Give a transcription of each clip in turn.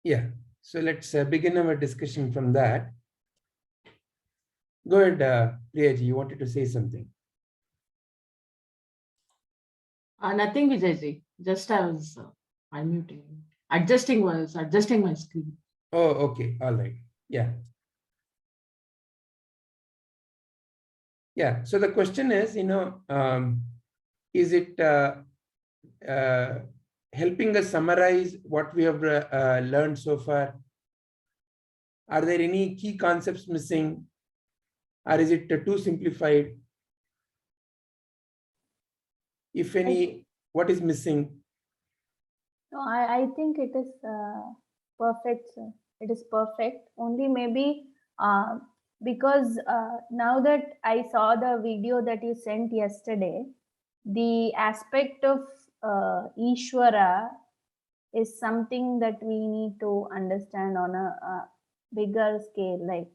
Yeah. So let's begin our discussion from that. Go ahead, Priyaji, you wanted to say something. Nothing, Vijayji. Just I was unmuting, adjusting my screen. Oh, okay. All right. Yeah. Yeah. So the question is, is it helping us summarize what we have learned so far? Are there any key concepts missing? Or is it too simplified? If any, what is missing? No, I think it is perfect, sir. It is perfect. Only maybe because now that I saw the video that you sent yesterday, the aspect of Ishvara is something that we need to understand on a bigger scale, like,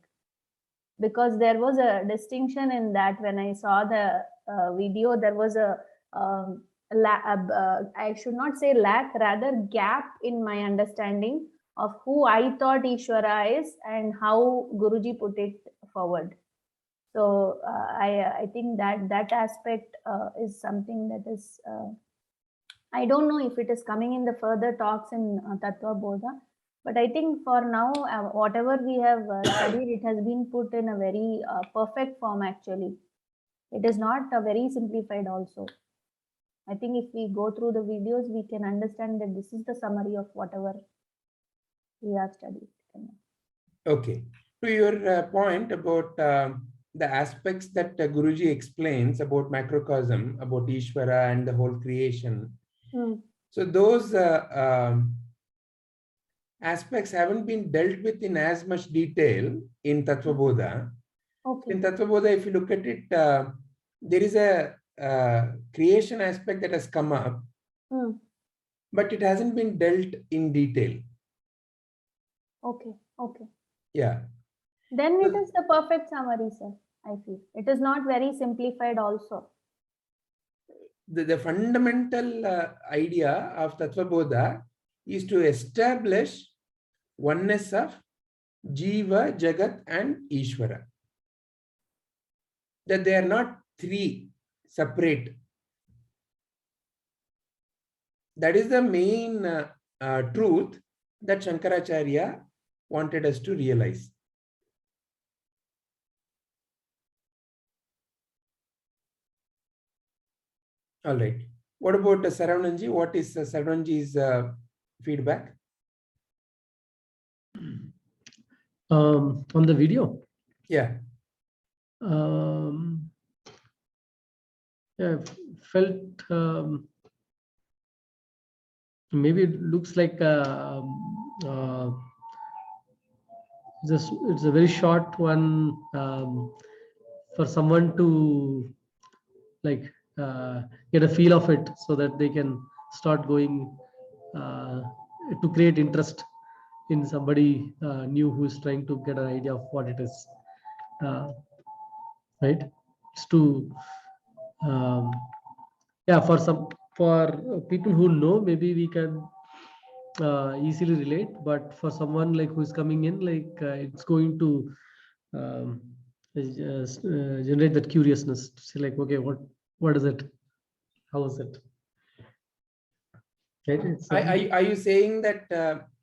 because there was a distinction in that when I saw the video, there was I should not say lack, rather gap in my understanding of who I thought Ishvara is and how Guruji put it forward. So I think that aspect is something that is, I don't know if it is coming in the further talks in Tattva Bodha, but I think for now, whatever we have studied, it has been put in a very perfect form actually. It is not very simplified also. I think if we go through the videos, we can understand that this is the summary of whatever we have studied. Okay. To your point about the aspects that Guruji explains about macrocosm, about Ishvara and the whole creation. So those aspects haven't been dealt with in as much detail in Tattva Bodha. Okay. In Tattva Bodha, if you look at it, there is a creation aspect that has come up, but it hasn't been dealt in detail. Okay. Okay. Yeah. Then it is the perfect summary, sir. I feel it is not very simplified also. The fundamental idea of Tattva Bodha is to establish oneness of Jiva, Jagat and Ishvara. That they are not three separate. That is the main truth that Shankaracharya wanted us to realize. All right. What about Saravananji? What is Saravananji's feedback? On the video? Yeah. Yeah, I felt maybe it looks like it's a very short one for someone to like get a feel of it so that they can start going to create interest in somebody new who is trying to get an idea of what it is, right? It's to yeah, for people who know, maybe we can easily relate, but for someone like who's coming in, like it's going to generate that curiousness to say like, okay, what is it, how is it, right? Are you saying that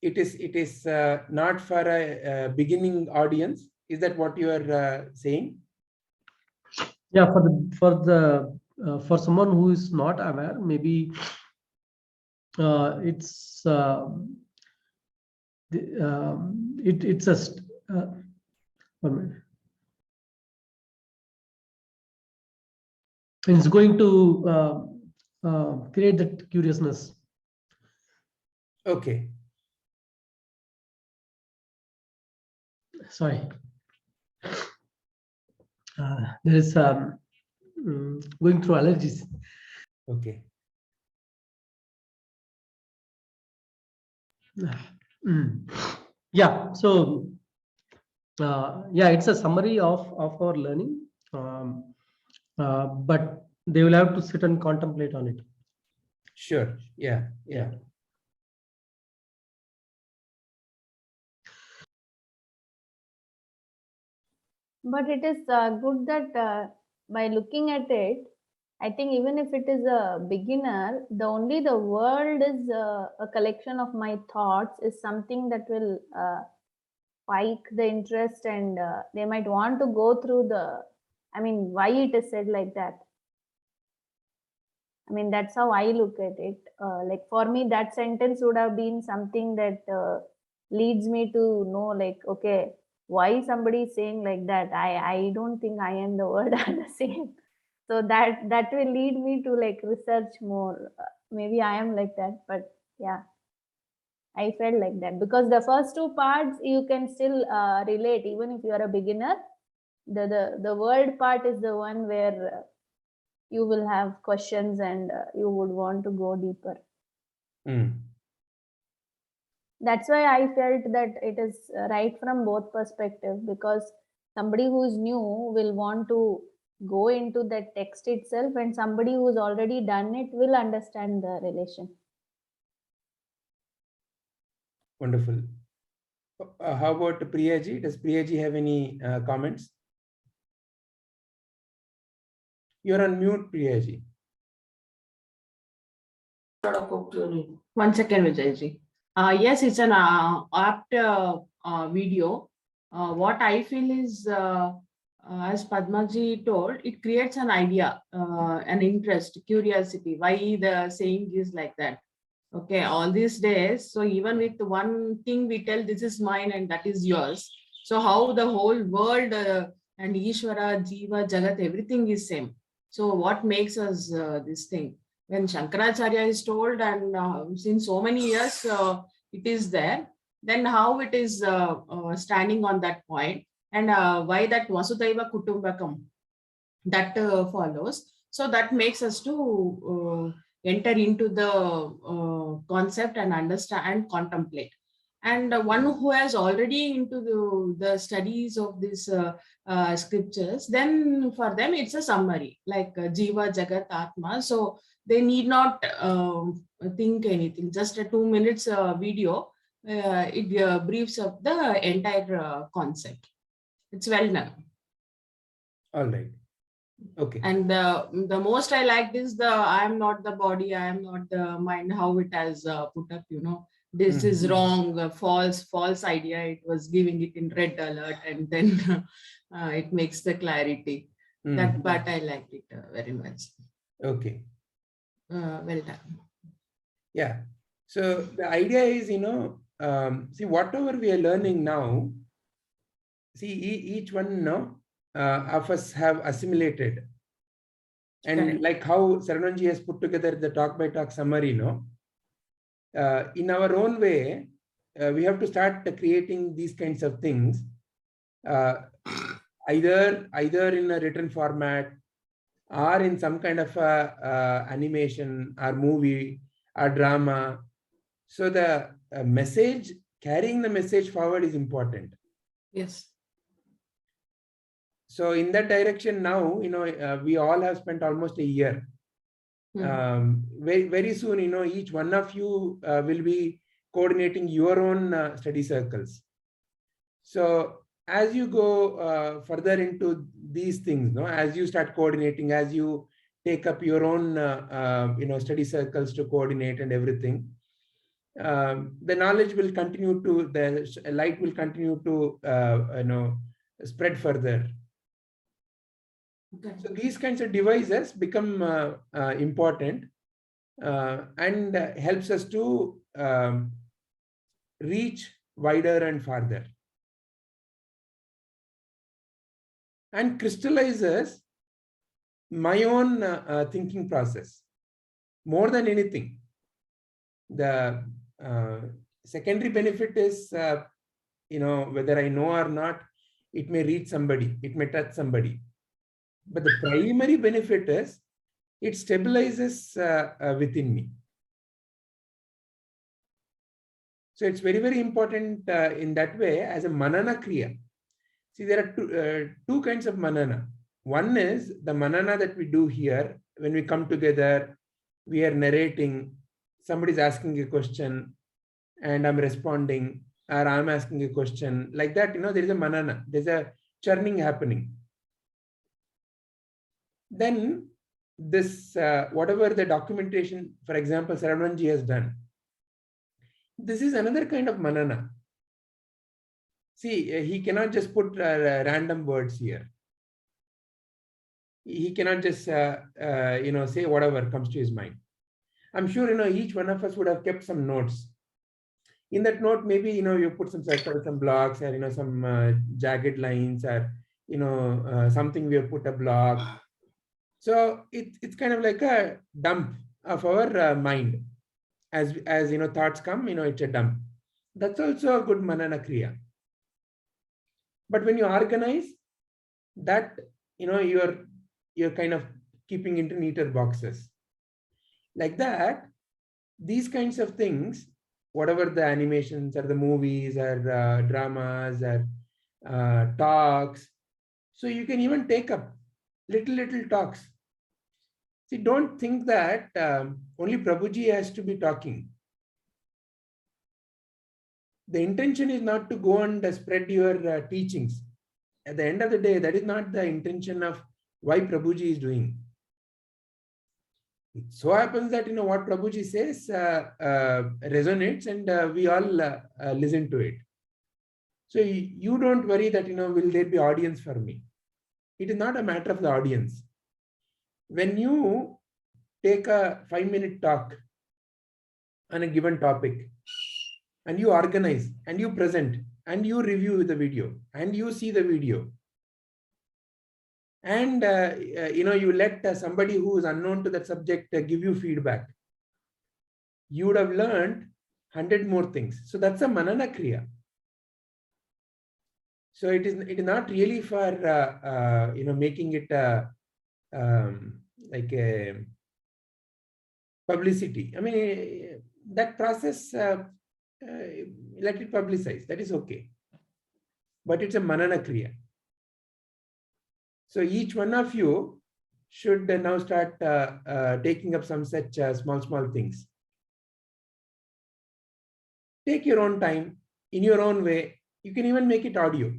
it is not for a beginning audience? Is that what you are saying? Yeah, for someone who is not aware, maybe it's it's a 1 minute. It's going to create that curiousness. Okay. Sorry. There is going through allergies. Okay. Yeah. So yeah, it's a summary of our learning, but they will have to sit and contemplate on it. Sure. Yeah. Yeah. But it is good that by looking at it, I think even if it is a beginner, the world is a collection of my thoughts is something that will spike the interest, and they might want to go through why it is said like that. I mean, that's how I look at it. Like for me, that sentence would have been something that leads me to know, like, okay, why somebody is saying like that. I don't think I and the word are the same. So that will lead me to like research more. Maybe I am like that, but yeah, I felt like that because the first two parts you can still relate, even if you are a beginner. The word part is the one where you will have questions and you would want to go deeper. That's why I felt that it is right from both perspectives, because somebody who's new will want to go into that text itself, and somebody who's already done it will understand the relation. Wonderful. How about Priyaji? Does Priyaji have any comments? You're on mute, Priyaji. One second, Vijayji. Yes, it's an apt video. What I feel is, as Padmaji told, it creates an idea, an interest, curiosity, why the saying is like that. Okay, all these days, so even with one thing we tell, this is mine and that is yours. So how the whole world and Ishvara, Jiva, Jagat, everything is same. So what makes us this thing? When Shankaracharya is told, and since so many years it is there, then how it is standing on that point, and why that Vasudhaiva Kutumbakam, that follows. So that makes us to enter into the concept and understand and contemplate. And one who has already into the studies of these scriptures, then for them it's a summary, like Jiva, Jagat, Atma. So they need not think anything. Just a 2 minutes video, it briefs up the entire concept. It's well done. All right. Okay. And the most I liked is the I am not the body, I am not the mind, how it has put up, this is wrong, false idea. It was giving it in red alert, and then it makes the clarity. That part I liked it very much. Okay. Well done. Yeah. So the idea is, see, whatever we are learning now, see, each one of us have assimilated. And like how Saravanji has put together the talk by talk summary, in our own way, we have to start creating these kinds of things, either in a written format or in some kind of animation or movie or drama. So the message, carrying the message forward is important. Yes. So in that direction now, we all have spent almost a year. Very soon, each one of you will be coordinating your own study circles. So as you go further into these things, as you start coordinating, as you take up your own, study circles to coordinate and everything, the knowledge will continue to, the light will continue to, spread further. So these kinds of devices become important and helps us to reach wider and farther, and crystallizes my own thinking process more than anything. The secondary benefit is, whether I know or not, it may reach somebody, it may touch somebody. But the primary benefit is it stabilizes within me. So it's very, very important in that way as a manana kriya. See, there are two kinds of manana. One is the manana that we do here when we come together, we are narrating, somebody's asking a question and I'm responding, or I'm asking a question like that. There is a manana. There's a churning happening. Then this, whatever the documentation, for example, Saravanan has done, this is another kind of manana. See, he cannot just put random words here. He cannot just, say whatever comes to his mind. I'm sure, each one of us would have kept some notes. In that note, maybe, you put some circles, some blocks, or, some jagged lines, or, something we have put a block. So it's kind of like a dump of our mind. As thoughts come, it's a dump. That's also a good manana kriya. But when you organize that, you're kind of keeping into neater boxes. Like that, these kinds of things, whatever the animations or the movies or dramas or talks, so you can even take up little talks. See, don't think that only Prabhuji has to be talking. The intention is not to go and spread your teachings. At the end of the day, that is not the intention of why Prabhuji is doing. It so happens that, what Prabhuji says resonates, and we all listen to it. So you don't worry that, will there be audience for me? It is not a matter of the audience. When you take a 5-minute talk on a given topic, and you organize, and you present, and you review the video, and you see the video, and you let somebody who is unknown to that subject give you feedback, you would have learned 100 more things. So that's a manana kriya. So it is not really for making it like a publicity. I mean, that process, let it publicize. That is okay. But it's a manana kriya. So each one of you should now start taking up some such small things. Take your own time, in your own way. You can even make it audio.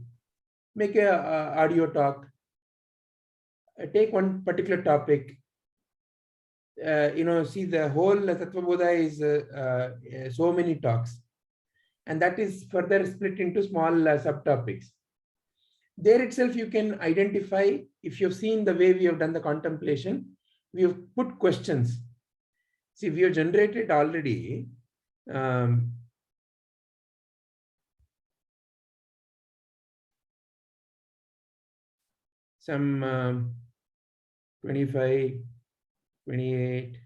Make a audio talk. Take one particular topic. See, the whole Tattvabodha is so many talks. And that is further split into small subtopics. There itself, you can identify, if you've seen the way we have done the contemplation, we have put questions. See, we have generated already some 25, 28,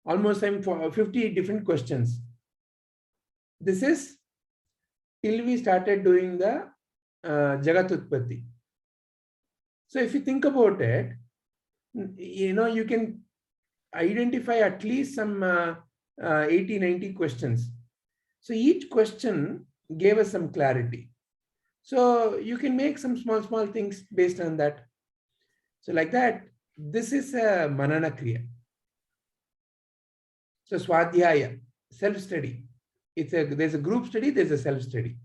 almost 50 different questions. This is till we started doing the Jagat Utpatti. So if you think about it, you can identify at least some 80, 90 questions. So each question gave us some clarity. So you can make some small things based on that. So like that, this is a manana kriya. So swadhyaya, self-study. There's a group study, there's a self-study.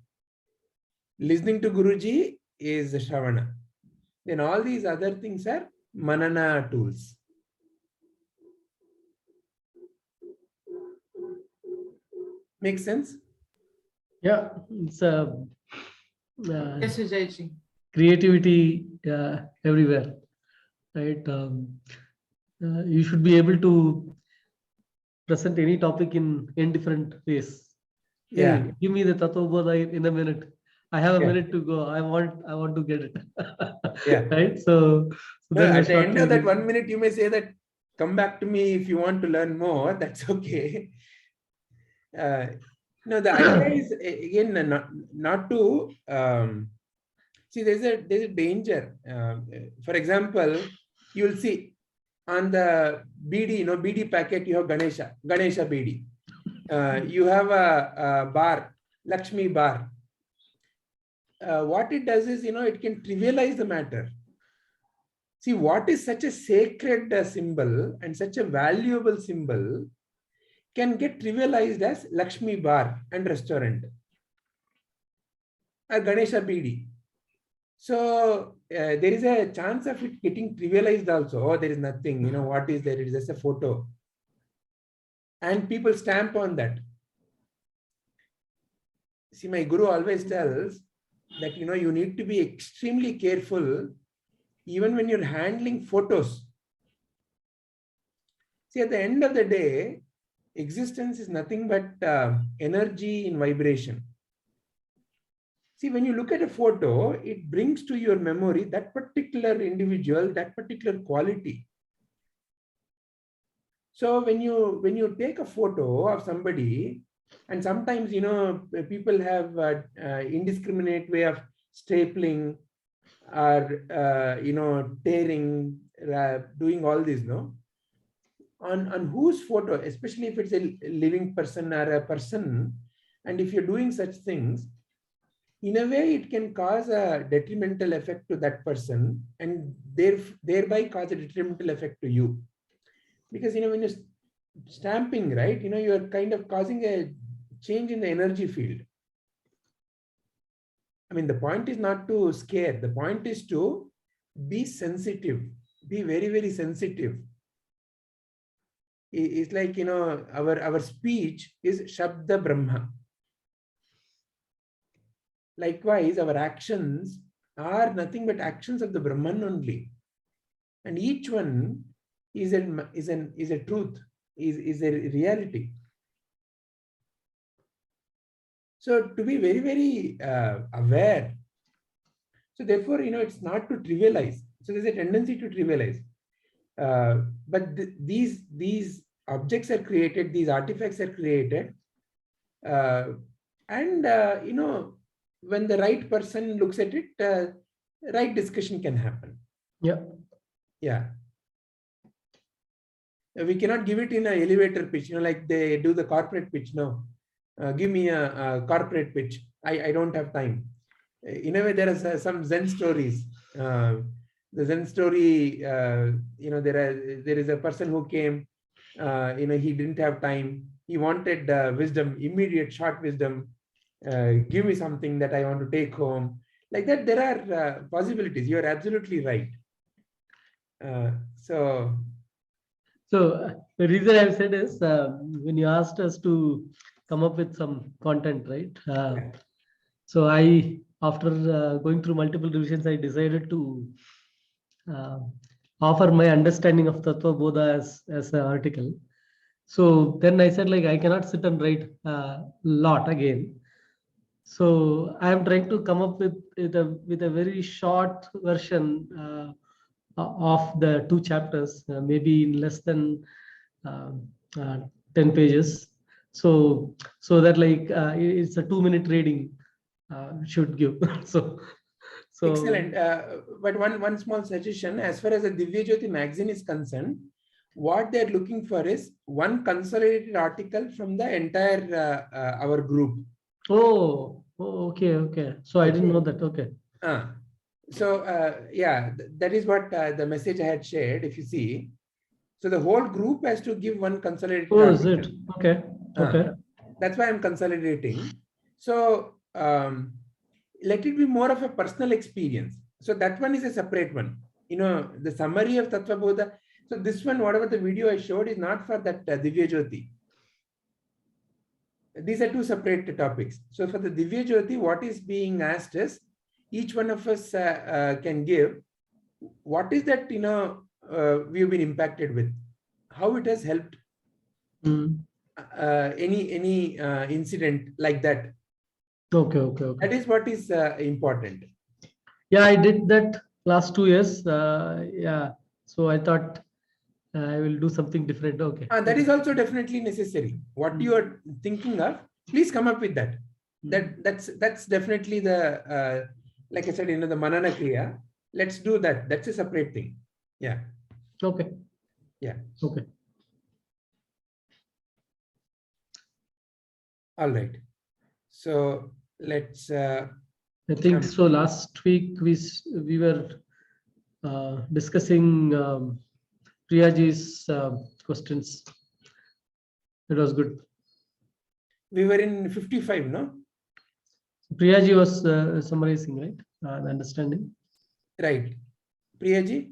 Listening to Guruji is Shravana. Then all these other things are manana tools. Make sense? Yeah, it's Yes, Vijayji. creativity everywhere, right? You should be able to present any topic in different ways. Yeah. Hey, give me the Tattvabodha in a minute. I have a Yeah. minute to go. I want to get it. Yeah. Right. So then at the end of that 1 minute, you may say that, come back to me if you want to learn more. That's okay. No, the idea is again not to see. There's a danger. For example, you will see on the BD, BD packet, you have Ganesha BD. You have a bar, Lakshmi bar. What it does is, it can trivialize the matter. See, what is such a sacred symbol and such a valuable symbol can get trivialized as Lakshmi bar and restaurant, a Ganesha BD. So there is a chance of it getting trivialized also. Oh, there is nothing, what is there? It is just a photo. And people stamp on that. See, my guru always tells that, you need to be extremely careful even when you're handling photos. See, at the end of the day, existence is nothing but energy in vibration. See, when you look at a photo, it brings to your memory that particular individual, that particular quality. So when you take a photo of somebody, and sometimes, people have indiscriminate way of stapling or, tearing, doing all this, no? On whose photo, especially if it's a living person or a person, and if you're doing such things, in a way, it can cause a detrimental effect to that person and thereby cause a detrimental effect to you. Because, when you're stamping, right, you're kind of causing a change in the energy field. I mean, the point is not to scare. The point is to be sensitive, be very, very sensitive. It's like, our speech is Shabda Brahma. Likewise, our actions are nothing but actions of the Brahman only. And each one is a truth, is a reality. So to be very, very aware. So therefore, it's not to trivialize. So there's a tendency to trivialize. But these objects are created, these artifacts are created. When the right person looks at it, right discussion can happen. Yeah. Yeah. We cannot give it in an elevator pitch, like they do the corporate pitch. No, give me a corporate pitch. I don't have time. In a way, there are some Zen stories. The Zen story, there is a person who came, he didn't have time. He wanted wisdom, immediate short wisdom. Give me something that I want to take home. Like that, there are possibilities. You are absolutely right. So the reason I've said is when you asked us to come up with some content, right? yeah. So after going through multiple revisions, I decided to offer my understanding of Tattva Bodha as an article. So then I said, I cannot sit and write a lot again. So I am trying to come up with a very short version of the 2 chapters, maybe in less than 10 pages. So that it's a 2-minute reading should give. so Excellent. But one small suggestion, as far as the Divya Jyoti magazine is concerned, what they're looking for is one consolidated article from the entire our group. Oh, okay. So I didn't know that. Okay. Yeah, that is what the message I had shared. If you see, so the whole group has to give one consolidated article. Is it? Okay. Okay. That's why I'm consolidating. So let it be more of a personal experience. So that one is a separate one. The summary of Tattva Bodha. So this one, whatever the video I showed, is not for that Divya Jyoti. These are 2 separate topics. So for the Divya Jyoti, what is being asked is, each one of us can give what is that we've been impacted with, how it has helped, any incident like that. Okay. That is what is important. Yeah, I did that last 2 years. Yeah, so I thought I will do something different. Okay. That is also definitely necessary. What you are thinking of, please come up with that. That's definitely the like I said, the Manana Kriya. Let's do that. That's a separate thing. Yeah. Okay. Yeah. Okay. All right. So let's. I think so. Last week we were discussing Priyaji's questions. It was good. We were in 55, no? Priyaji was summarizing, right? the understanding. Right. Priyaji?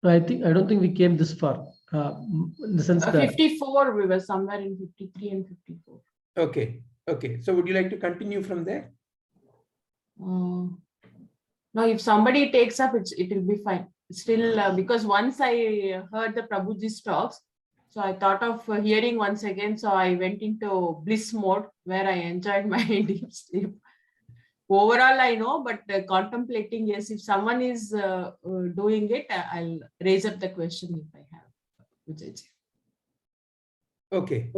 No, I don't think we came this far. In the sense that 54, we were somewhere in 53 and 54. Okay. Okay. So would you like to continue from there? No, if somebody takes up, it will be fine. Still, because once I heard the Prabhuji's talks, so I thought of hearing once again. So I went into bliss mode where I enjoyed my deep sleep. Overall, I know, but contemplating, yes, if someone is doing it, I'll raise up the question if I have. Vijayji. Okay.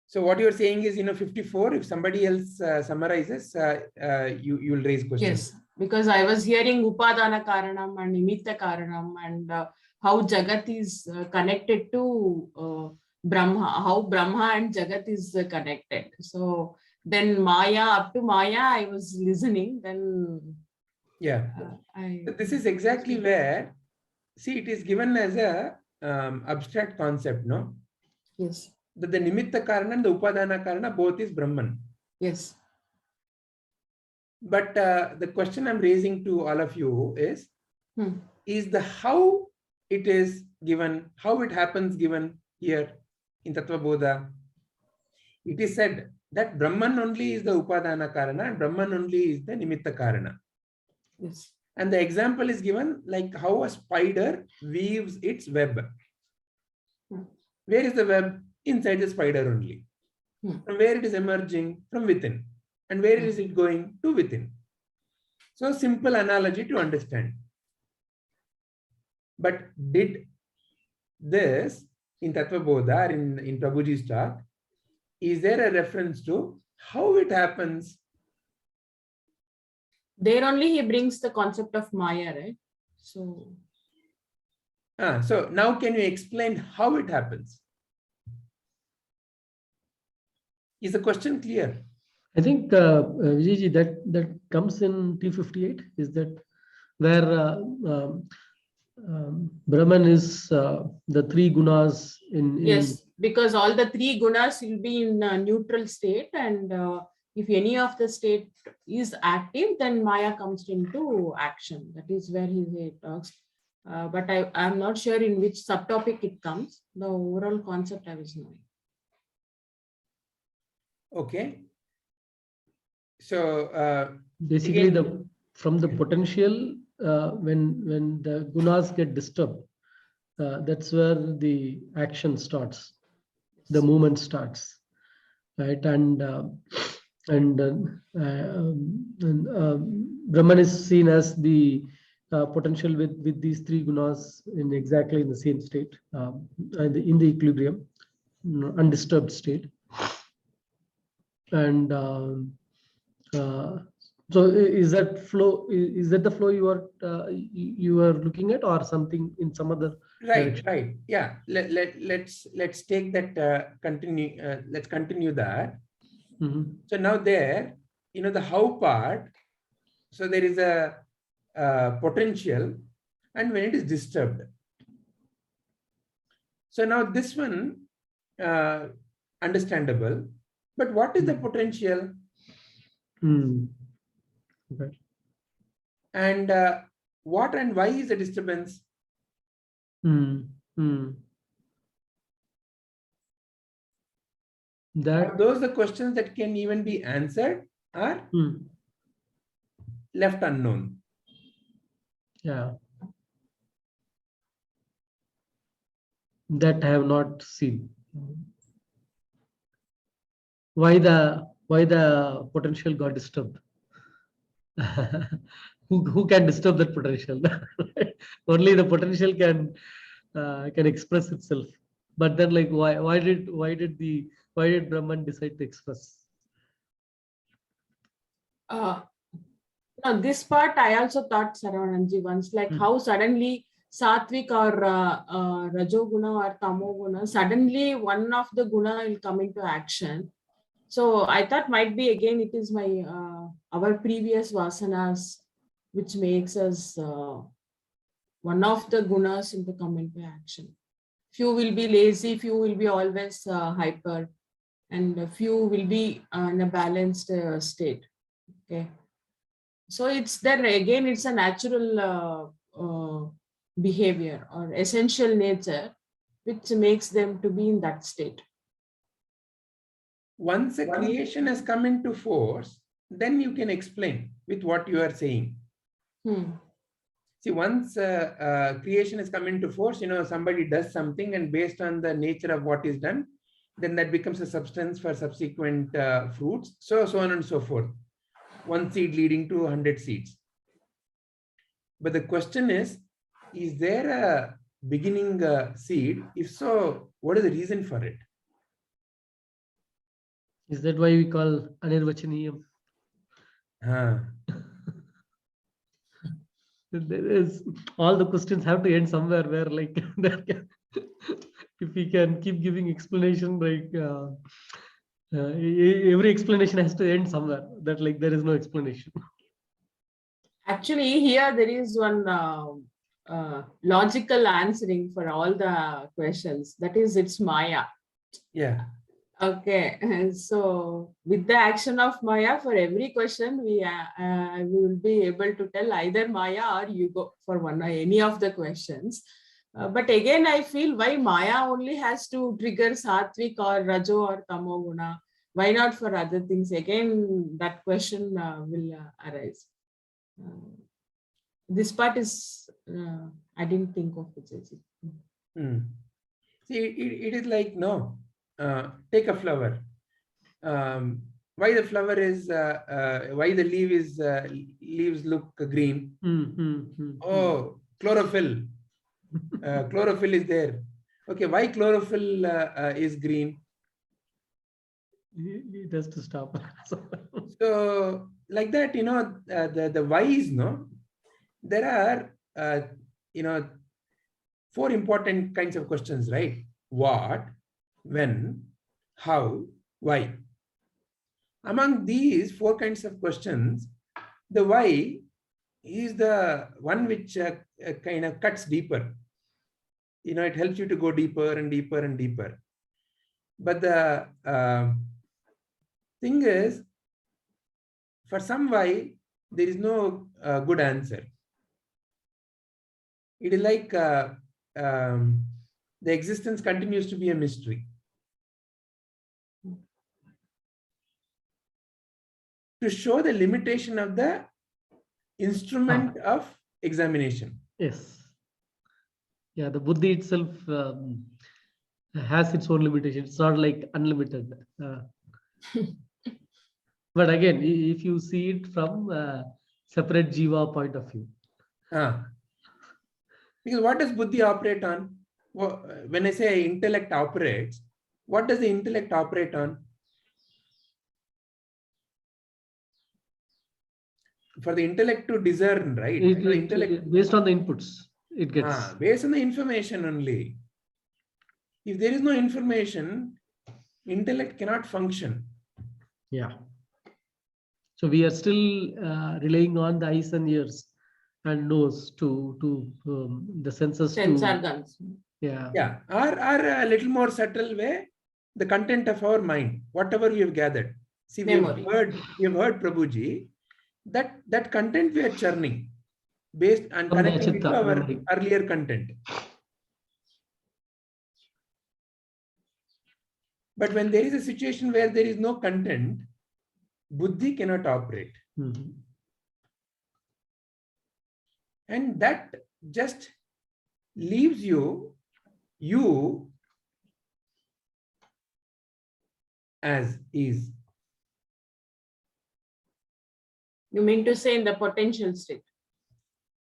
So what you're saying is, 54, if somebody else summarizes, you'll raise questions. Yes, because I was hearing Upadana Karanam and Nimitta Karanam and how Jagat is connected to Brahma, how Brahma and Jagat is connected. So then Maya, up to Maya, I was listening. Then Yeah. This is exactly where, see, it is given as a abstract concept, no? Yes. That the Nimitta Karana and the Upadana Karana both is Brahman. Yes. But the question I'm raising to all of you is the how it is given, how it happens given here in Tattva Bodha. It is said that Brahman only is the Upadana Karana and Brahman only is the Nimitta Karana. Yes. And the example is given like how a spider weaves its web. Where is the web? Inside the spider only. From where it is emerging? From within. And where is it going? To within. So simple analogy to understand. But did this in Tattva Bodha, in Prabhuji's talk, is there a reference to how it happens? There only he brings the concept of Maya, right? So now can you explain how it happens? Is the question clear? I think Vijayji, that comes in T58. Is that where Brahman is the three gunas in yes, because all the three gunas will be in a neutral state, and if any of the state is active, then Maya comes into action. That is where he talks. But I'm not sure in which subtopic it comes. The overall concept I was knowing. Okay. So basically again, from the potential when the gunas get disturbed, that's where the action starts, the movement starts, right? And Brahman is seen as the potential with these three gunas in exactly in the same state, and in the equilibrium, undisturbed state. And so is that flow? Is that the flow you are looking at, or something in some other right, direction? right, yeah. Let's take that. Continue. Let's continue that. So now there, the how part. So there is a potential, and when it is disturbed. So now this one understandable, but what is the potential? Okay. And what and why is the disturbance? That are those the questions that can even be answered or left unknown? Yeah, that I have not seen. Why the potential got disturbed? Who can disturb that potential? Only the potential can express itself. But then, like, why did Brahman decide to express? No, this part I also thought, Saravananji, once, like how suddenly Satvik or Rajoguna or Tamoguna, suddenly one of the guna will come into action. So I thought might be again it is my our previous vasanas which makes us one of the gunas come into action. Few will be lazy, few will be always hyper. and a few will be in a balanced state. Okay. So it's then again, it's a natural behavior or essential nature which makes them to be in that state. Once a creation has come into force, then you can explain with what you are saying. See, once creation has come into force, somebody does something, and based on the nature of what is done, then that becomes a substance for subsequent fruits, so on and so forth. One seed leading to 100 seeds. But the question is there a beginning seed? If so, what is the reason for it? Is that why we call Anirvachaniyam? There is, all the questions have to end somewhere where like if we can keep giving explanation, like every explanation has to end somewhere, that like there is no explanation. Actually, here there is one logical answering for all the questions. That is, it's Maya. Yeah. Okay, so with the action of Maya, for every question we will be able to tell either Maya or Ego for any of the questions. But again, I feel why Maya only has to trigger Sattvic or Rajo or Tamo Guna. Why not for other things? Again, that question will arise. This part is, I didn't think of it. See, it is like, no. Take a flower. Why the flower is why the leaves look green? Oh, chlorophyll. Chlorophyll is there. Okay, why chlorophyll is green? It has to stop. So like that, the whys, there are 4 important kinds of questions, right? What, when, how, why. Among these 4 kinds of questions, the why is the one which kind of cuts deeper. It helps you to go deeper and deeper and deeper. But the thing is, for some why, there is no good answer. It is like the existence continues to be a mystery. To show the limitation of the instrument of examination. Yes. Yeah, the buddhi itself has its own limitation. It's not like unlimited. But again, if you see it from a separate jiva point of view. Because what does buddhi operate on? When I say intellect operates, what does the intellect operate on? For the intellect to discern, right? Intellect, based on the inputs, it gets. Based on the information only. If there is no information, intellect cannot function. Yeah. So we are still relying on the eyes and ears and nose to the senses. Sense organs. Yeah. Yeah. Or a little more subtle way, the content of our mind, whatever we have gathered. See, we have heard Prabhuji, that content we are churning based and connecting it to our earlier content. But when there is a situation where there is no content, buddhi cannot operate. And that just leaves you as is. You mean to say in the potential state?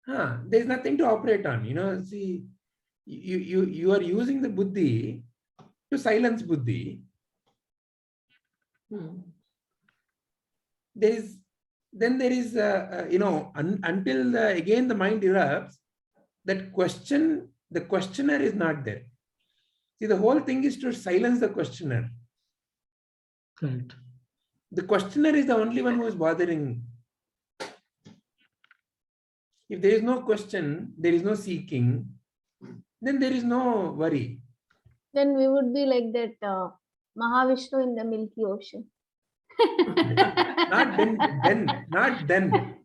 There's nothing to operate on. See, you are using the buddhi to silence buddhi. There is until again the mind erupts, that question, the questioner is not there. See, the whole thing is to silence the questioner. Correct. The questioner is the only one who is bothering. If there is no question, there is no seeking, then there is no worry. Then we would be like that Mahavishnu in the Milky Ocean. Not then.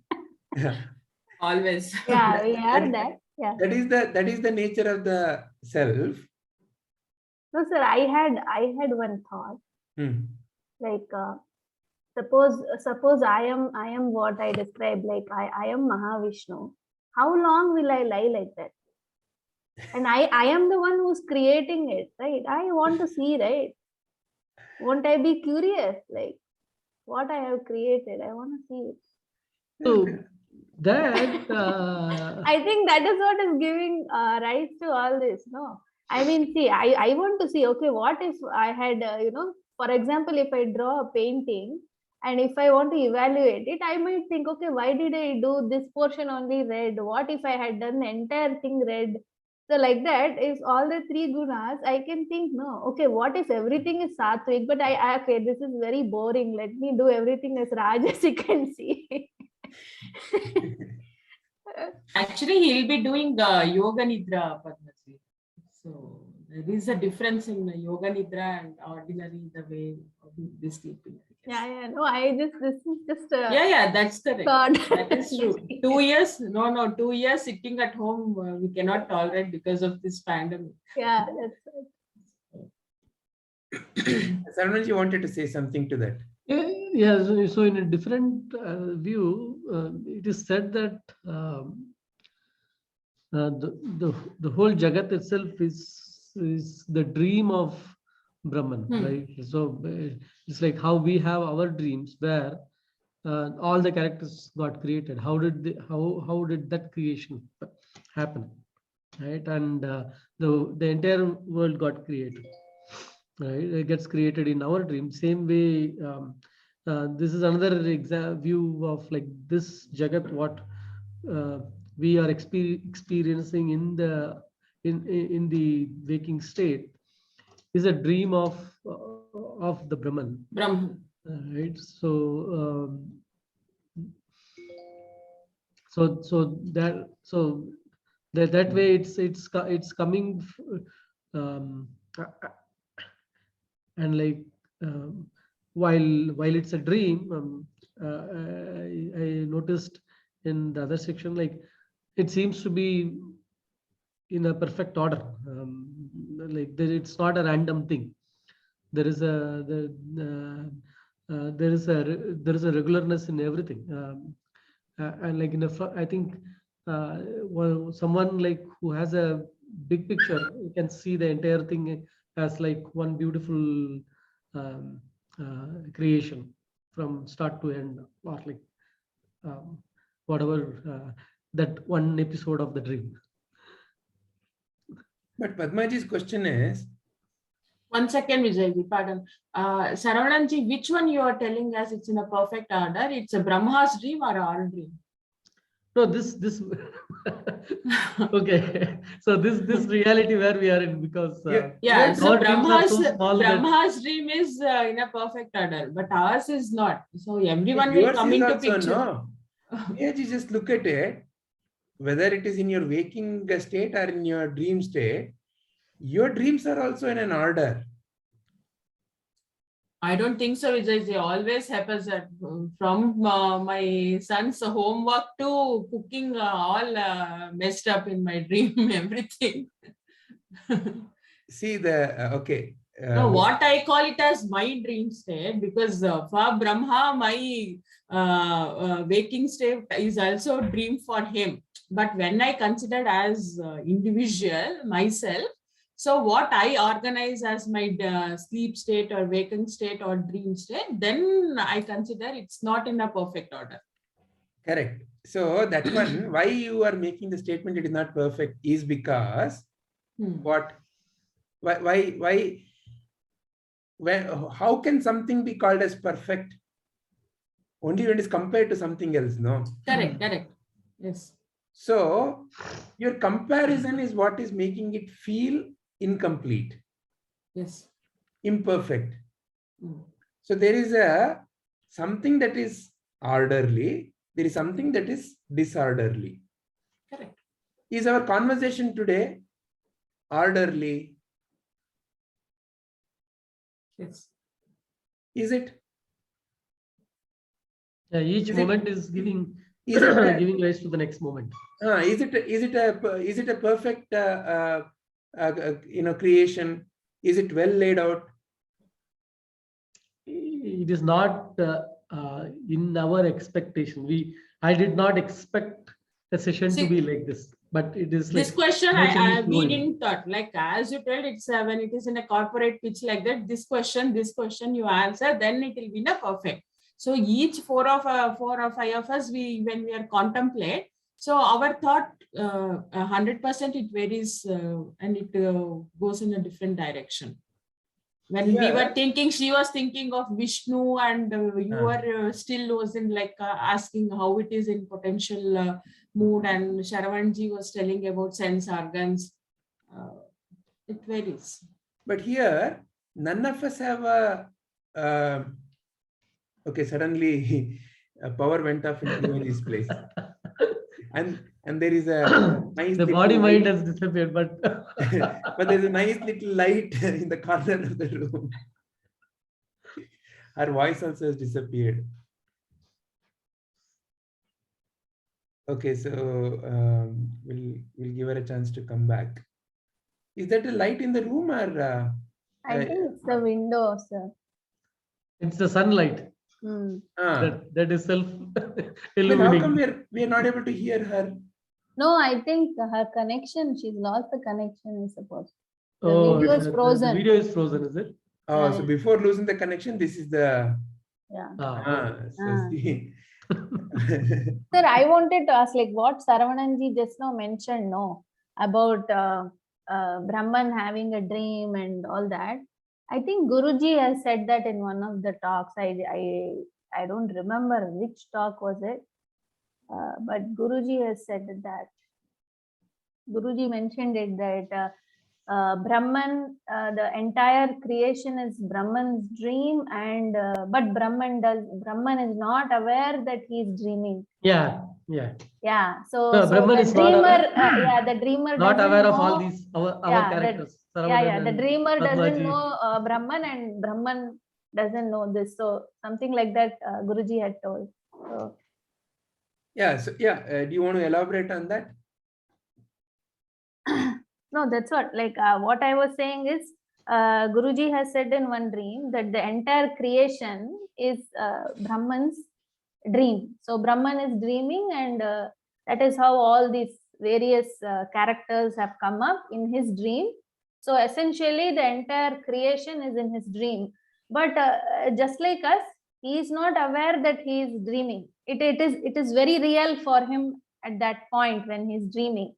Always. Yeah, we are that. Yeah. That is the nature of the self. No, sir, I had one thought. Like, suppose I am what I described, like I am Mahavishnu. How long will I lie like that? And I am the one who's creating it, right? I want to see, right? Won't I be curious? Like, what I have created, I want to see it. So that I think that is what is giving rise to all this. No, I mean, see, I want to see, okay, what if I had, for example, if I draw a painting and if I want to evaluate it, I might think, okay, why did I do this portion only red? What if I had done the entire thing red? So like that, if all the three gunas, I can think, no, okay, what if everything is sattvic, but okay, this is very boring. Let me do everything as Rajasic and see. Actually, he'll be doing Yoga Nidra, Padmaji. So there is a difference in Yoga Nidra and ordinary, the way of this sleeping. Yeah, no, this is just yeah, that's correct. God. That is true. 2 years, 2 years sitting at home, we cannot tolerate because of this pandemic. Yeah, that's right. Saravanan, you wanted to say something to that. Yeah, so in a different view, it is said that the whole Jagat itself is the dream of Brahman, right? So it's like how we have our dreams, where all the characters got created. How did that creation happen, right? And the entire world got created, right? It gets created in our dream. Same way, this is another view of like this Jagat, what we are experiencing in the waking state is a dream of the Brahman. Right. So that way it's coming, and like while it's a dream, I noticed in the other section, like it seems to be in a perfect order, like it's not a random thing. There is a regularness in everything, and like I think well, someone like who has a big picture, you can see the entire thing as like one beautiful creation from start to end, or like whatever that one episode of the dream. But Padmaji's question is, 1 second, Vijayji, pardon. Saravananji, which one you are telling us it's in a perfect order? It's a Brahma's dream or our dream? No, this okay. So this reality where we are in, because yeah, so Brahma's dream is in a perfect order, but ours is not. So everyone will come into picture. No. Yeah, you just look at it, whether it is in your waking state or in your dream state, your dreams are also in an order. I don't think so, Vijay. It always happens that from my son's homework to cooking, all messed up in my dream, everything. See the, okay. No, what I call it as my dream state, because for Brahma, my waking state is also a dream for him. But when I consider as individual, myself, so what I organize as my sleep state or waking state or dream state, then I consider it's not in a perfect order. Correct. So that's one, why you are making the statement it is not perfect is because what, why, how can something be called as perfect? Only when it is compared to something else, no? Correct. Yes. So your comparison is what is making it feel incomplete. Yes. Imperfect. So there is something that is orderly, there is something that is disorderly. Correct. Is our conversation today orderly? Yes. Is it? Yeah, each Is it- moment is giving Is it a, giving rise to the next moment. is it a perfect creation? Is it well laid out? It is not in our expectation. I did not expect the session to See, be like this, but it is like this question naturally we flowing. didn't thought, like as you told, it's when it is in a corporate pitch like that, this question you answer, then it will be a perfect. So each four or five of us, when we are contemplate, so our thought 100% it varies and it goes in a different direction. When we were thinking, she was thinking of Vishnu, and you were still was in like asking how it is in potential mood, and Sharavanji was telling about sense organs. It varies. But here, none of us have a. Okay, suddenly power went off in Triveni's place, and there is a nice. The body mind has disappeared, but but there's a nice little light in the corner of the room. Her voice also has disappeared. Okay, so we'll give her a chance to come back. Is that a light in the room, or? I think it's the window, sir. it's the sunlight that is self Then how come illuminating. we are not able to hear her? No, I think her connection, she's lost the connection, I suppose. The Oh, video is frozen. The video is frozen, is it? Oh, Yeah, so before losing the connection, this is the. Yeah. See. Sir, I wanted to ask, like what Saravananji just now mentioned, no, about Brahman having a dream and all that. I think Guruji has said that in one of the talks. I don't remember which talk was it, but Guruji has said that. Guruji mentioned it that Brahman, the entire creation is Brahman's dream, and but Brahman is not aware that he is dreaming. Yeah. So, No, so Brahman the is dreamer, the dreamer not doesn't aware of know, all these our characters. The Saravanan dreamer and doesn't Padmaji. know Brahman, and Brahman doesn't know this. So something like that Guruji had told. So, Yeah. So do you want to elaborate on that? no, that's what. Like what I was saying is, Guruji has said in one dream that the entire creation is Brahman's dream. So Brahman is dreaming, and that is how all these various characters have come up in his dream. So essentially, the entire creation is in his dream. But just like us, he is not aware that he is dreaming. It is very real for him at that point when he is dreaming.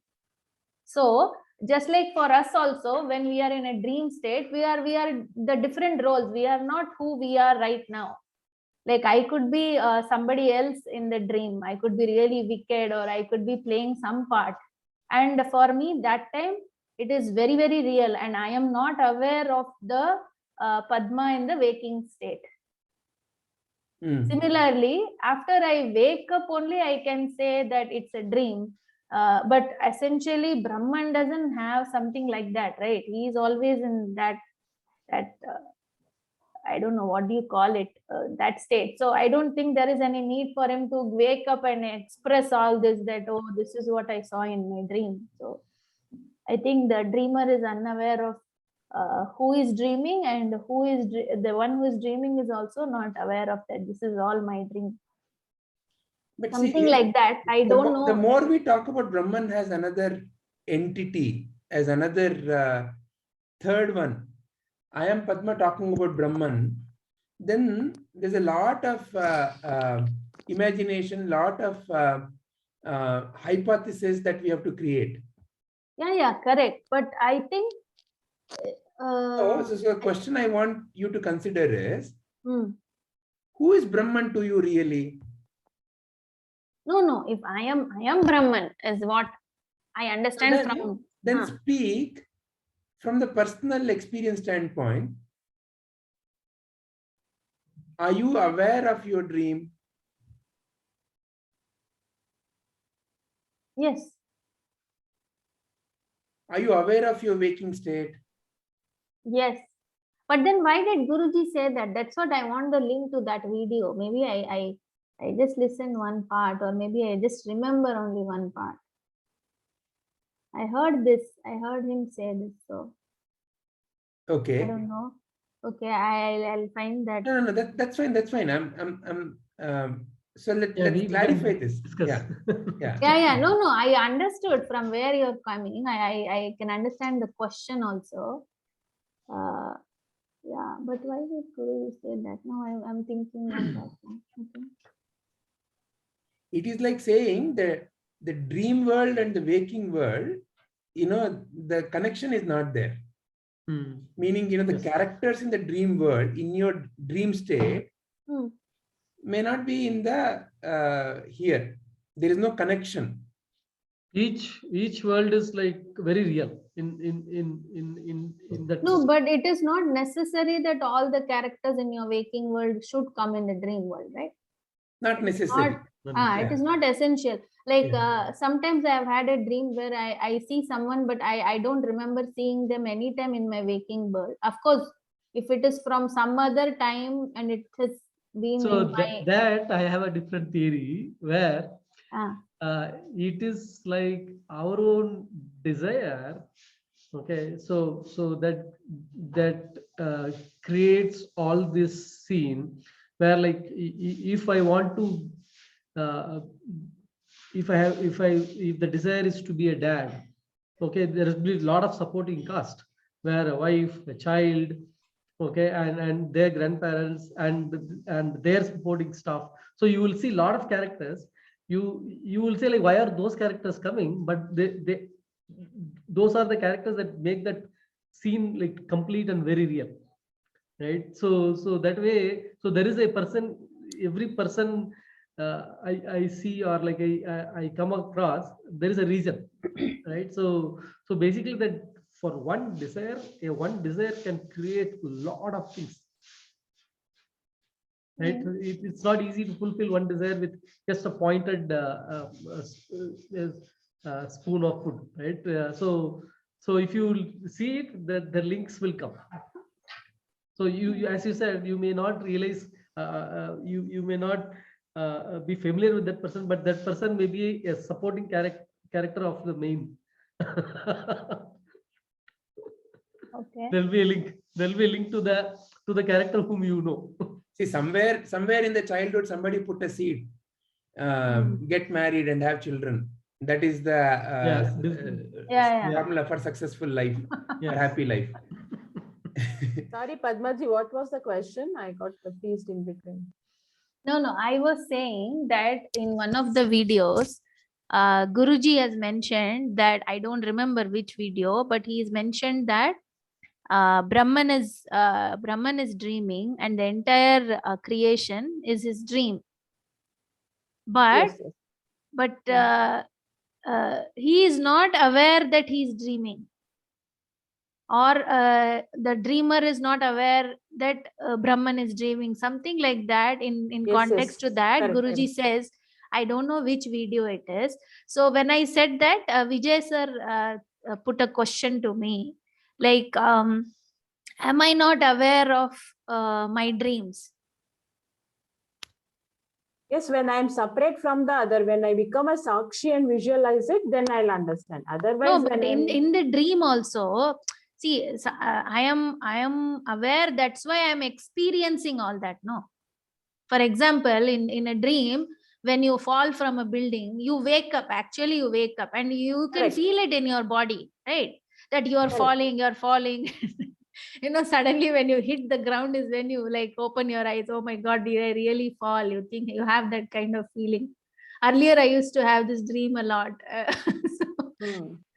So just like for us also, when we are in a dream state, we are the different roles. We are not who we are right now. Like I could be somebody else in the dream. I could be really wicked, or I could be playing some part. And for me, that time, it is very, very real. And I am not aware of the Padma in the waking state. Similarly, after I wake up only, I can say that it's a dream. But essentially, Brahman doesn't have something like that, right? He is always in that I don't know, what do you call it, that state. So I don't think there is any need for him to wake up and express all this, that, oh, this is what I saw in my dream. So I think the dreamer is unaware of who is dreaming, and the one who is dreaming is also not aware of that. This is all my dream. But something like that. I don't know. The more we talk about Brahman as another entity, as another third one, I am Padma talking about Brahman, then there's a lot of imagination, lot of hypotheses that we have to create. Yeah, correct. But I think. So the question I want you to consider is, who is Brahman to you really? No. If I am Brahman is what I understand from. Then speak from the personal experience standpoint. Are you aware of your dream? Yes. Are you aware of your waking state? Yes. But then why did Guruji say that? That's what I want the link to that video. Maybe I just listened one part, or maybe I just remember only one part. I heard this. I heard him say this. So I Okay. don't know. Okay, I'll find that. No, that's fine. That's fine. So let's we clarify can this. discuss. Yeah. Yeah. No. I understood from where you're coming. I can understand the question also. Yeah, but why did Guru say that? Now I'm thinking on that one. Okay. It is like saying that the dream world and the waking world, the connection is not there. Meaning, the Yes. characters in the dream world, in your dream state, may not be in the here. There is no connection. Each world is like very real in that. No, but it is not necessary that all the characters in your waking world should come in the dream world, right? Not necessary. It is not essential. Like sometimes I have had a dream where I see someone, but I don't remember seeing them anytime in my waking world. Of course, if it is from some other time and it has been So in my... that I have a different theory where it is like our own desire. Okay, so that creates all this scene where, like, if I want to, if the desire is to be a dad, okay, there will be a lot of supporting cast where a wife, a child, okay, and their grandparents and their supporting staff. So you will see a lot of characters. You will say, like, why are those characters coming? But those are the characters that make that scene like complete and very real, right? So that way, so there is a person, every person I see, or like I come across, there is a reason, right? So basically, that for one desire can create a lot of things, right? It's not easy to fulfill one desire with just a pointed spoon of food, right? So if you see it, the links will come. So you as you said, you may not realize, you may not be familiar with that person, but that person may be a supporting character of the main. Okay. There'll be a link to the character whom you know. See, somewhere in the childhood, somebody put a seed, get married and have children. That is the formula for successful life, or happy life. Sorry, Padmaji, what was the question? I got confused in between. No, I was saying that in one of the videos, Guruji has mentioned that, I don't remember which video, but he has mentioned that Brahman is dreaming and the entire creation is his dream. But he is not aware that he is dreaming, or the dreamer is not aware that Brahman is dreaming, something like that. In context to that, Guruji says, I don't know which video it is. So when I said that, Vijay sir put a question to me, like, am I not aware of my dreams? Yes, when I am separate from the other, when I become a Sakshi and visualize it, then I'll understand. Otherwise, no, but in the dream also, see, I am aware. That's why I'm experiencing all that. No, for example, in a dream, when you fall from a building, you wake up. Actually, you wake up and you can feel it in your body, right? That you are falling. You're falling. Suddenly when you hit the ground is when you like open your eyes. Oh my God, did I really fall? You think you have that kind of feeling. Earlier, I used to have this dream a lot.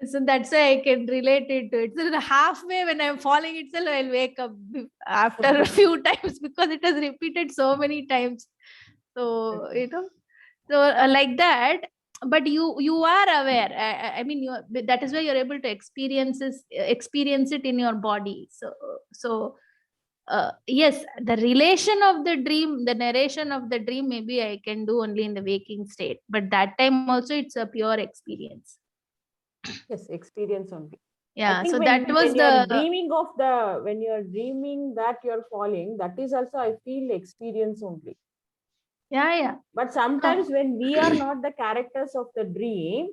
So that's why I can relate it to it. So halfway when I'm falling itself, I'll wake up after a few times because it has repeated so many times. So, so like that. But you are aware. I mean, that is why you're able to experience it in your body. So yes, the relation of the dream, the narration of the dream, maybe I can do only in the waking state. But that time also, it's a pure experience. Yes, experience only. Yeah, think so when, that was when you're the dreaming of the, when you're dreaming that you're falling, that is also, I feel, experience only. yeah. But sometimes when we are not the characters of the dream,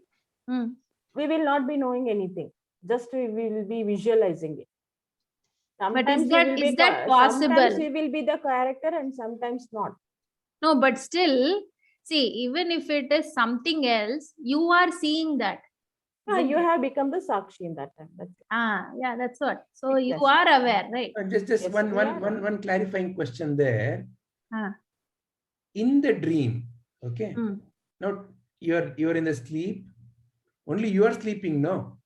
Mm. we will not be knowing anything. Just we will be visualizing it. But Sometimes we will is be, that sometimes possible? we will be the character and sometimes not. No, but still, see, even if it is something else, you are seeing that. isn't You it? have become the Sakshi in that time. That's it. Yeah, that's what. So you Witness. are aware, right? Just Yes, we are. one clarifying question there. Ah. In the dream, okay. Mm. Now you're in the sleep. Only you are sleeping, no.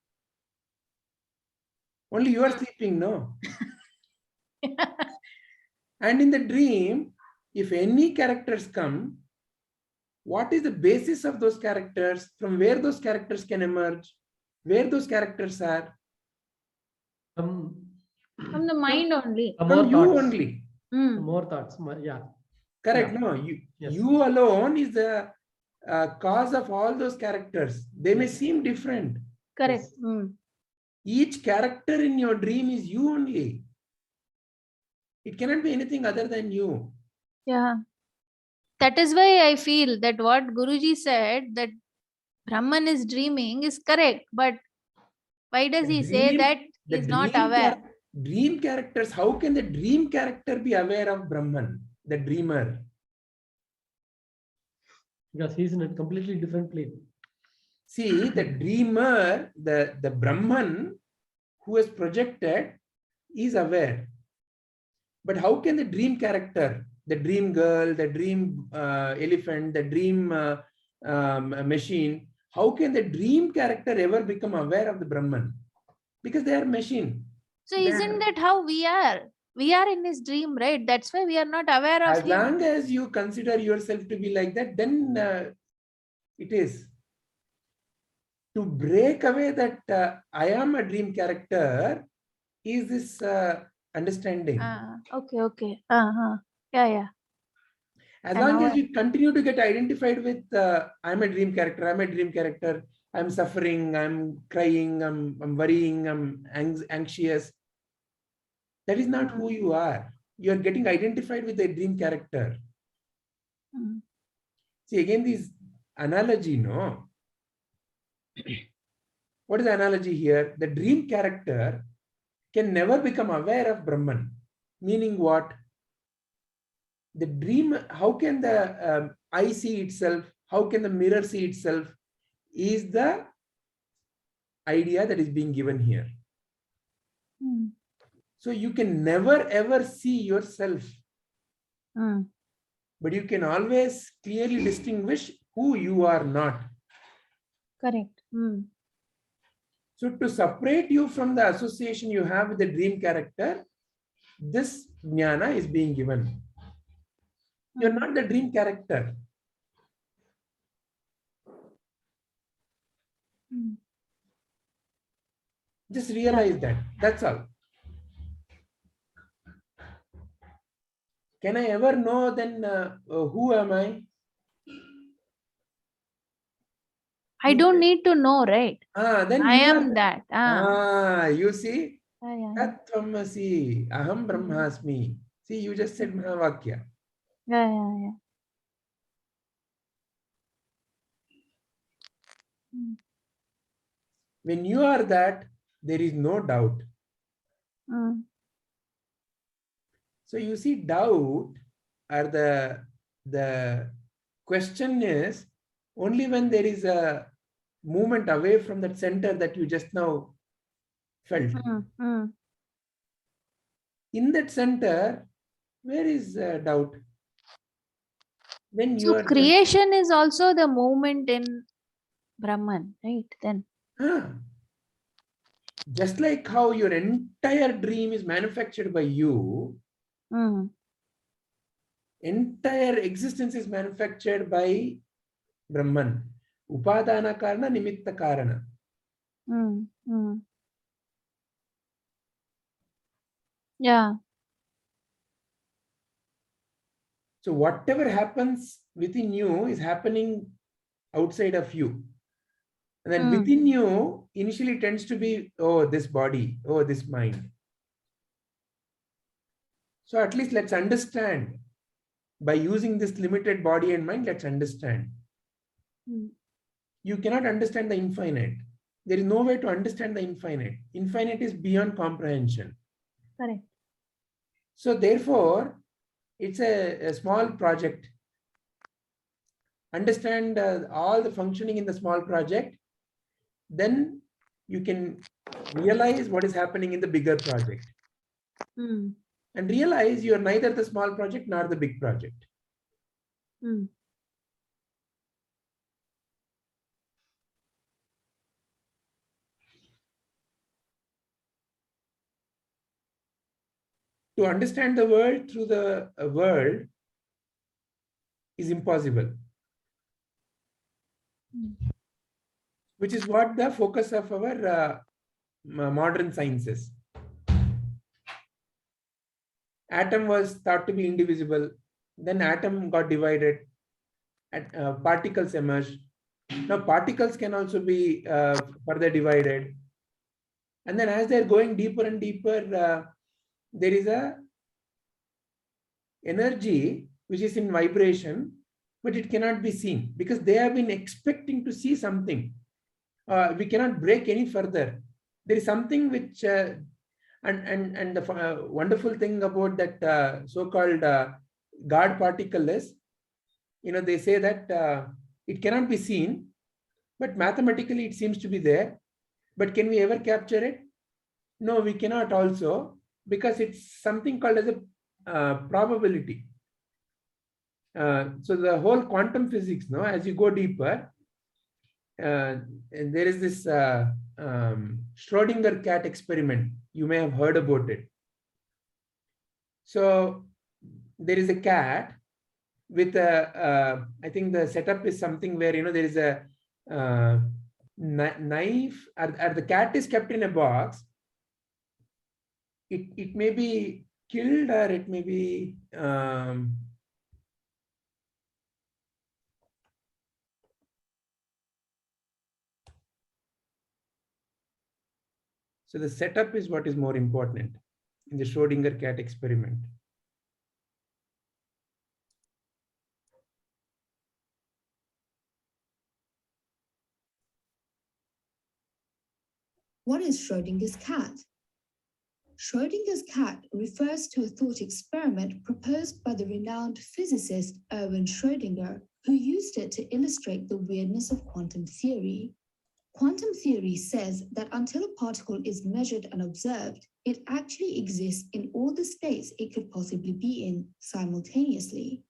Only you are sleeping, no. And in the dream, if any characters come, what is the basis of those characters? From where those characters can emerge? Where those characters are? From the mind only. From you thoughts. only. Mm. More thoughts. Yeah. Correct. Yeah. No, Yes. you alone is the cause of all those characters. They may Yes. seem different. Correct. Yes. Mm. Each character in your dream is you only. It cannot be anything other than you. Yeah. That is why I feel that what Guruji said, that Brahman is dreaming, is correct. But why does The he say dream- that the he's not dream aware? Dream characters, how can the dream character be aware of Brahman, the dreamer? Because he's in a completely different plane. See, the dreamer, the Brahman who is projected is aware. But how can the dream character, the dream girl, the dream elephant, the dream machine, how can the dream character ever become aware of the Brahman? Because they are machine. So isn't that how we are? We are in his dream, right? That's why we are not aware of As him. long as you consider yourself to be like that, then it is. To break away that I am a dream character is this understanding. Okay. Yeah. As I'm long as aware. you continue to get identified with I'm a dream character, I'm suffering, I'm crying, I'm worrying, I'm anxious. That is not who you are. You are getting identified with a dream character. Mm. See, again, this analogy, no? What is the analogy here? The dream character can never become aware of Brahman. Meaning what? The dream, how can the eye see itself? How can the mirror see itself? Is the idea that is being given here. Mm. So you can never ever see yourself, Mm. but you can always clearly distinguish who you are not. Correct. Mm. So to separate you from the association you have with the dream character, this jnana is being given. You're not the dream character. Mm. Just realize that. That's all. Can I ever know then who am I? I don't need to know, right? Then I you am that. you see? Yeah. Tattvamasi, aham brahmasmi. See, you just said Mahavakya. Yeah. Mm. When you are that, there is no doubt. Mm. So you see, doubt or the question is only when there is a movement away from that center that you just now felt. Mm. In that center, where is doubt? Then you So are creation is also the movement in Brahman, right? Then. Just like how your entire dream is manufactured by you, entire existence is manufactured by Brahman. Upadana karana, nimitta karana. Yeah. So whatever happens within you is happening outside of you. And then within you, initially tends to be, oh, this body, oh, this mind. So at least let's understand. By using this limited body and mind, let's understand. You cannot understand the infinite. There is no way to understand the infinite. Infinite is beyond comprehension. Correct. So therefore, it's a small project. Understand all the functioning in the small project. Then you can realize what is happening in the bigger project. And realize you are neither the small project nor the big project. To understand the world through the world is impossible. Which is what the focus of our modern sciences. Atom was thought to be indivisible. Then atom got divided. Particles emerged. Now particles can also be further divided. And then as they're going deeper and deeper, there is a energy which is in vibration, but it cannot be seen because they have been expecting to see something. We cannot break any further. There is something which, and the wonderful thing about that so-called God particle is, they say that it cannot be seen, but mathematically it seems to be there. But can we ever capture it? No, we cannot also, because it's something called as a probability. So the whole quantum physics, as you go deeper, and there is this Schrodinger cat experiment. You may have heard about it. So there is a cat with a, I think the setup is something where, there is a knife, or the cat is kept in a box. It may be killed or it may be so the setup is what is more important in the Schrodinger cat experiment. What is Schrödinger's cat? Schrödinger's cat refers to a thought experiment proposed by the renowned physicist Erwin Schrödinger, who used it to illustrate the weirdness of quantum theory. Quantum theory says that until a particle is measured and observed, it actually exists in all the states it could possibly be in simultaneously.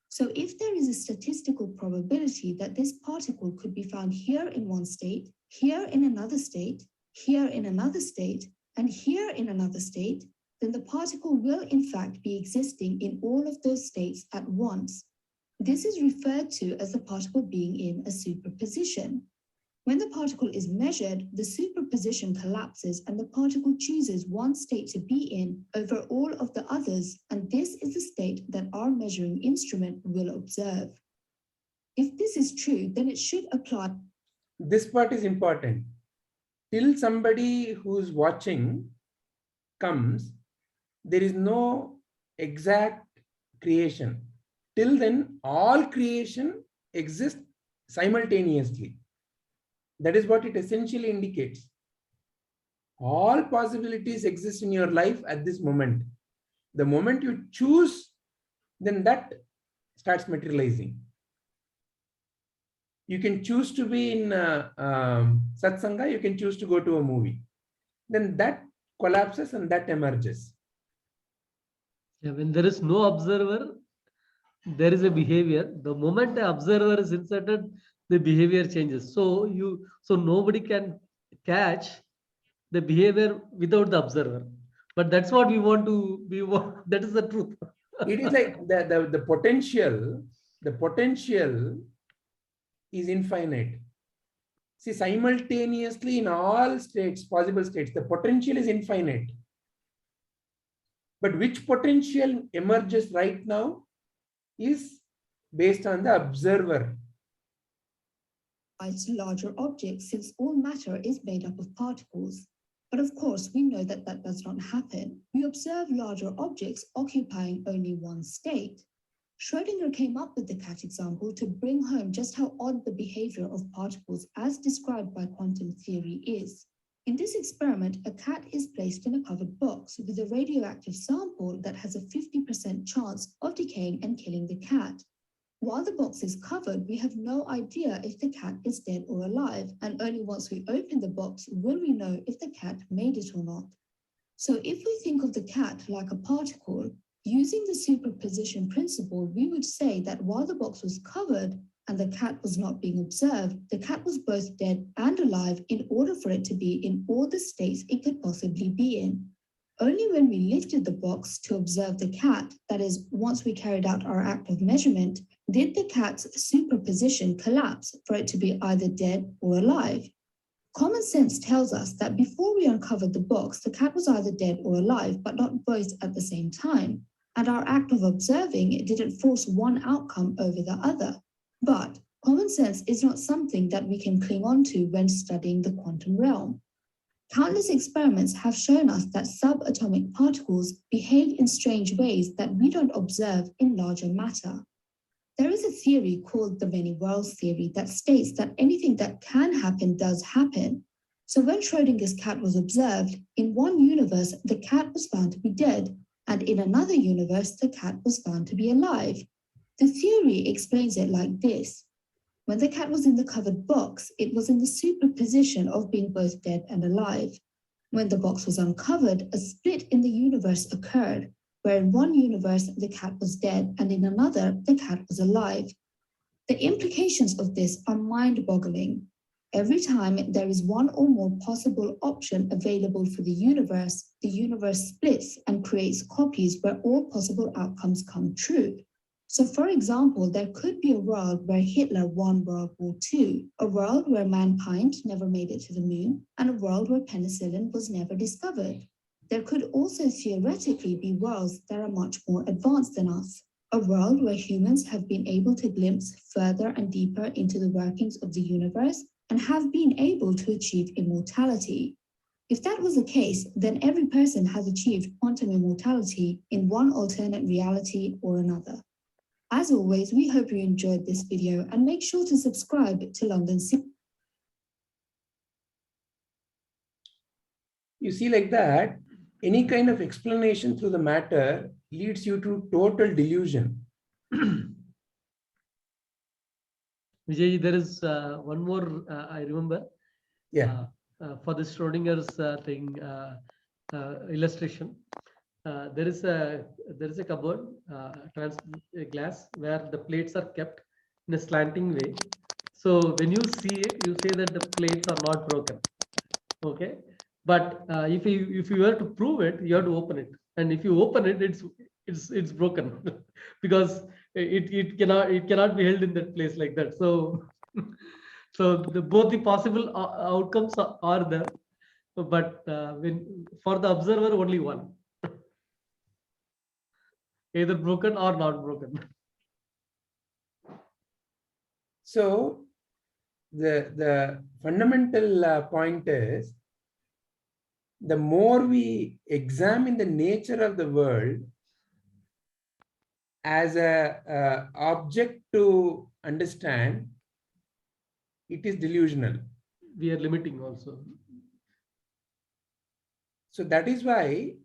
So if there is a statistical probability that this particle could be found here in one state, here in another state, here in another state, and here in another state, then the particle will in fact be existing in all of those states at once. This is referred to as the particle being in a superposition. When the particle is measured, the superposition collapses and the particle chooses one state to be in over all of the others, and this is the state that our measuring instrument will observe. If this is true, then it should apply. This part is important. Till somebody who's watching comes, there is no exact creation. Till then, all creation exists simultaneously. That is what it essentially indicates. All possibilities exist in your life at this moment. The moment you choose, then that starts materializing. You can choose to be in satsanga, you can choose to go to a movie. Then that collapses and that emerges. Yeah, when there is no observer, there is a behavior. The moment the observer is inserted, the behavior changes. So nobody can catch the behavior without the observer. But that's what we want to be. That is the truth. It is like the potential. The potential is infinite. See, simultaneously in all states, possible states, the potential is infinite. But which potential emerges right now is based on the observer. larger objects since all matter is made up of particles. But of course, we know that that does not happen. We observe larger objects occupying only one state. Schrödinger came up with the cat example to bring home just how odd the behavior of particles as described by quantum theory is. In this experiment, a cat is placed in a covered box with a radioactive sample that has a 50% chance of decaying and killing the cat. While the box is covered, we have no idea if the cat is dead or alive, and only once we open the box will we know if the cat made it or not. So if we think of the cat like a particle, using the superposition principle, we would say that while the box was covered and the cat was not being observed, the cat was both dead and alive in order for it to be in all the states it could possibly be in. Only when we lifted the box to observe the cat, that is, once we carried out our act of measurement, did the cat's superposition collapse for it to be either dead or alive. Common sense tells us that before we uncovered the box, the cat was either dead or alive, but not both at the same time. And our act of observing didn't force one outcome over the other. But common sense is not something that we can cling on to when studying the quantum realm. Countless experiments have shown us that subatomic particles behave in strange ways that we don't observe in larger matter. There is a theory called the many worlds theory that states that anything that can happen does happen. So when Schrödinger's cat was observed, in one universe, the cat was found to be dead, and in another universe, the cat was found to be alive. The theory explains it like this. When the cat was in the covered box, it was in the superposition of being both dead and alive. When the box was uncovered, a split in the universe occurred, where in one universe the cat was dead and in another the cat was alive. The implications of this are mind-boggling. Every time there is one or more possible option available for the universe splits and creates copies where all possible outcomes come true. So for example, there could be a world where Hitler won World War II, a world where mankind never made it to the moon, and a world where penicillin was never discovered. There could also theoretically be worlds that are much more advanced than us, a world where humans have been able to glimpse further and deeper into the workings of the universe and have been able to achieve immortality. If that was the case, then every person has achieved quantum immortality in one alternate reality or another. As always, we hope you enjoyed this video and make sure to subscribe to London City. You see, like that, any kind of explanation through the matter leads you to total delusion. Vijay, there is one more I remember. Yeah. For the Schrodinger's thing illustration. There is a cupboard, glass, where the plates are kept in a slanting way. So when you see it, you say that the plates are not broken. Okay, but if you were to prove it, you have to open it, and if you open it, it's broken because it cannot be held in that place like that. So so both the possible outcomes are there, but when for the observer only one. Either broken or not broken. So the fundamental point is, the more we examine the nature of the world as a object to understand, it is delusional. We are limiting also. So that is why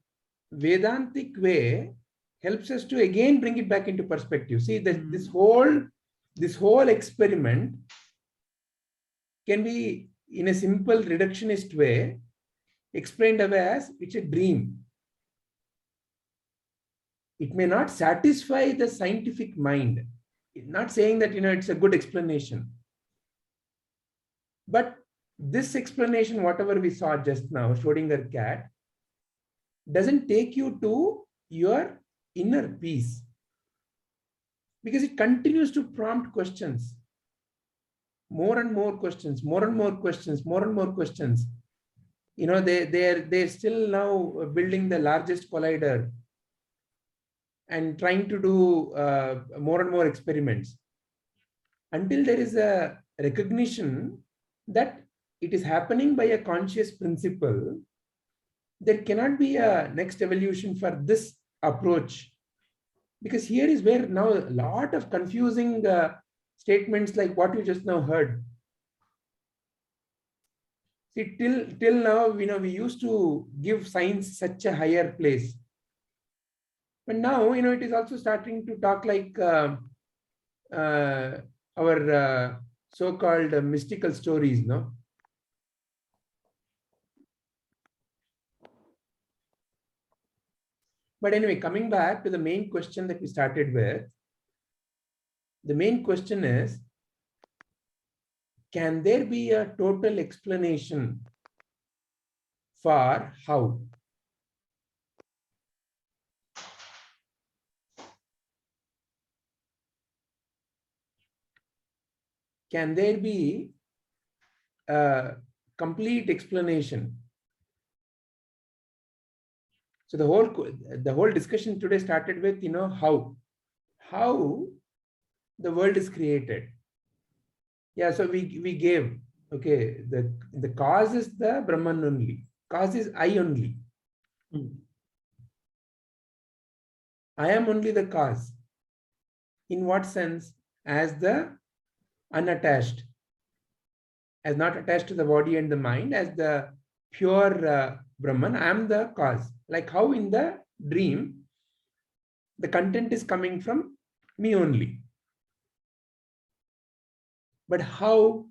Vedantic way helps us to again bring it back into perspective. See that this whole experiment can be, in a simple reductionist way, explained away as it's a dream. It may not satisfy the scientific mind. It's not saying that it's a good explanation. But this explanation, whatever we saw just now, Schrödinger cat, doesn't take you to your inner peace, because it continues to prompt questions, more and more questions, more and more questions, more and more questions. They're still now building the largest collider and trying to do more and more experiments until there is a recognition that it is happening by a conscious principle, there cannot be a next evolution for this approach. Because here is where now a lot of confusing statements like what you just now heard. See, till now, we used to give science such a higher place. But now, it is also starting to talk like our so-called mystical stories, no? But anyway, coming back to the main question that we started with, the main question is, can there be a total explanation for how? Can there be a complete explanation? So the whole discussion today started with, how the world is created. Yeah, so we gave, okay, the cause is the Brahman only. Cause is I only. I am only the cause. In what sense? As the unattached, as not attached to the body and the mind, as the pure Brahman, I am the cause. Like how in the dream, the content is coming from me only. But how,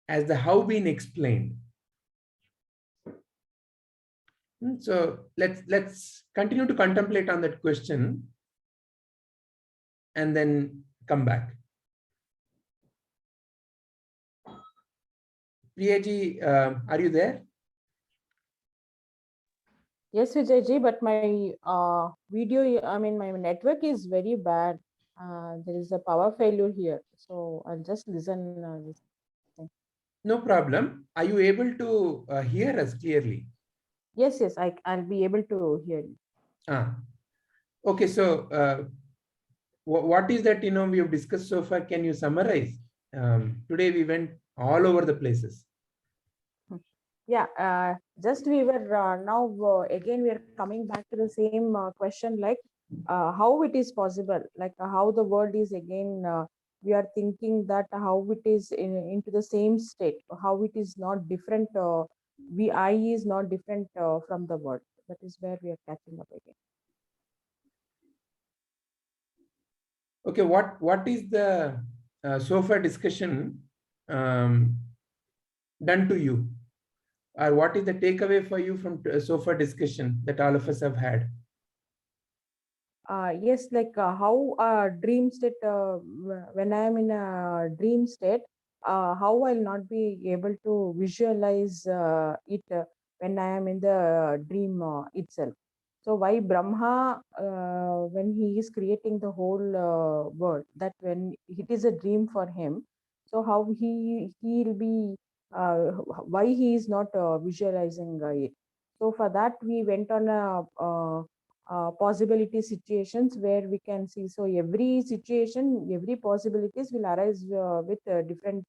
as the how been explained. So let's continue to contemplate on that question and then come back. Priyaji, are you there? Yes, Vijayji, but my my network is very bad. There is a power failure here. So I'll just listen. No problem. Are you able to hear us clearly? Yes, I'll be able to hear you. Okay, so what is that, we have discussed so far? Can you summarize? Today we went all over the places. Yeah, just we were now again we are coming back to the same question, like how it is possible, like how the world is again we are thinking that how it is into the same state, how it is not different, I is not different from the world. That is where we are catching up again. Okay, what is the so far discussion done to you? Or what is the takeaway for you from so far discussion that all of us have had? Yes, like how dream state, when I am in a dream state, how I'll not be able to visualize it when I am in the dream itself. So why Brahma, when he is creating the whole world, that when it is a dream for him, so how he'll be, why he is not visualizing it. So for that we went on a possibility situations where we can see, so every situation, every possibilities will arise with different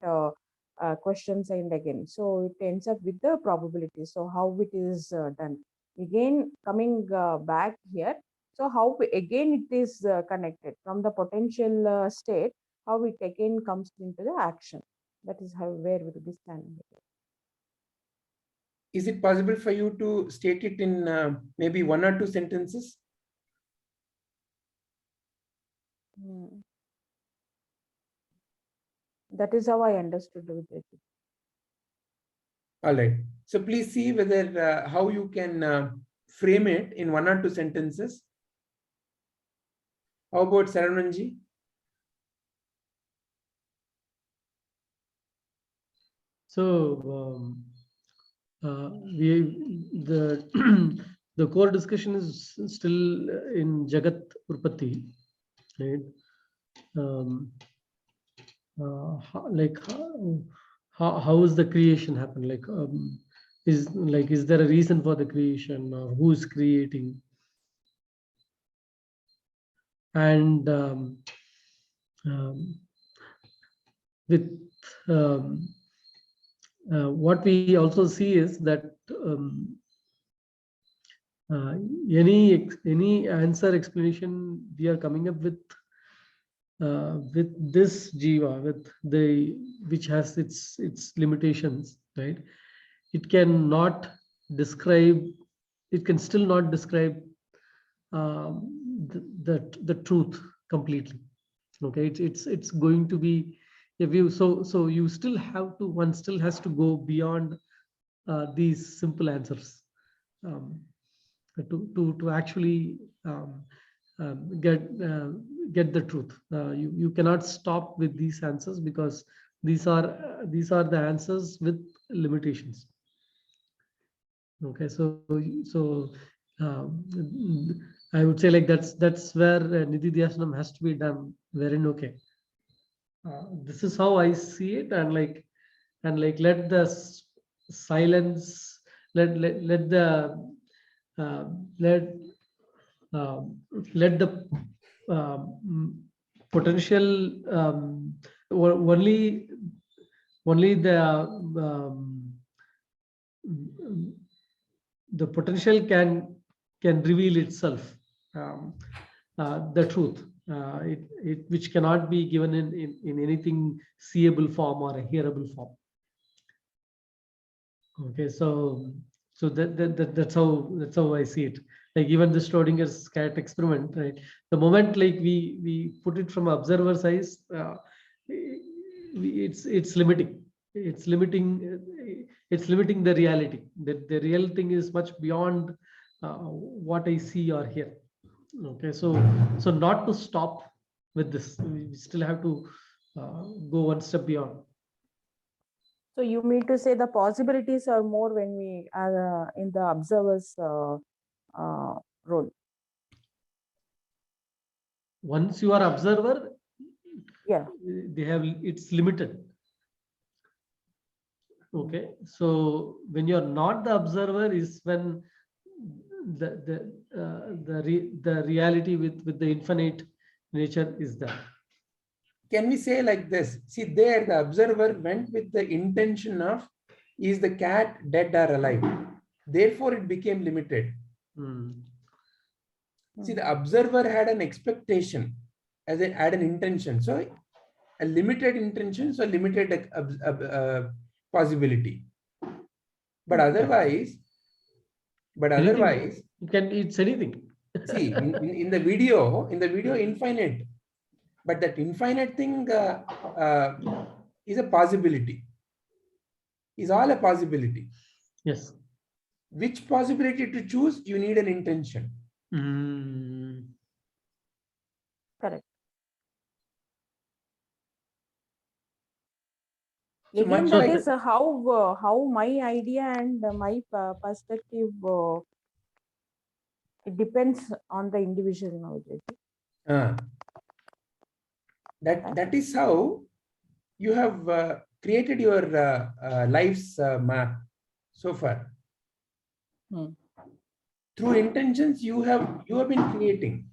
questions, and again so it ends up with the probability. So how it is done again, coming back here, so how again it is connected from the potential state, how it again comes into the action. That is how where we will be standing. Is it possible for you to state it in maybe 1 or 2 sentences? That is how I understood it. All right. So please see whether how you can frame it in 1 or 2 sentences. How about Saravanji? So the core discussion is still in Jagat Urpati, right? How is the creation happen? Is there a reason for the creation, or who's creating? And with what we also see is that any answer explanation we are coming up with this jiva, with the which has its limitations, right? It cannot describe. It can still not describe the truth completely. Okay, it's going to be a view. So you still have to. One still has to go beyond these simple answers to actually get the truth. You cannot stop with these answers because these are the answers with limitations. Okay, so I would say like that's where Nididhyasanam has to be done. Wherein okay, this is how I see it, and like let the silence, let the let the potential only the potential can reveal itself, the truth, which cannot be given in anything seeable form or a hearable form. Okay, so that's how I see it. Like even the Schrodinger's cat experiment, right? The moment like we put it from observer's eyes, it's limiting. It's limiting the reality. The real thing is much beyond what I see or hear. Okay, so not to stop with this, we still have to go one step beyond. So you mean to say the possibilities are more when we are in the observer's role? Once you are observer, Yeah. it's limited. Okay, so when you are not the observer is when the reality with the infinite nature is there. Can we say like this? See, there the observer went with the intention of, is the cat dead or alive? Therefore, it became limited. See, the observer had an expectation, had an intention. So, a limited intention, so limited possibility. But otherwise, it's anything. See, in the video, infinite. But that infinite thing is a possibility. Is all a possibility. Yes. Which possibility to choose? You need an intention. Correct. So again, much that like is how my idea and my perspective. It depends on the individual knowledge. That is how you have created your life's map so far. Through intentions you have been creating.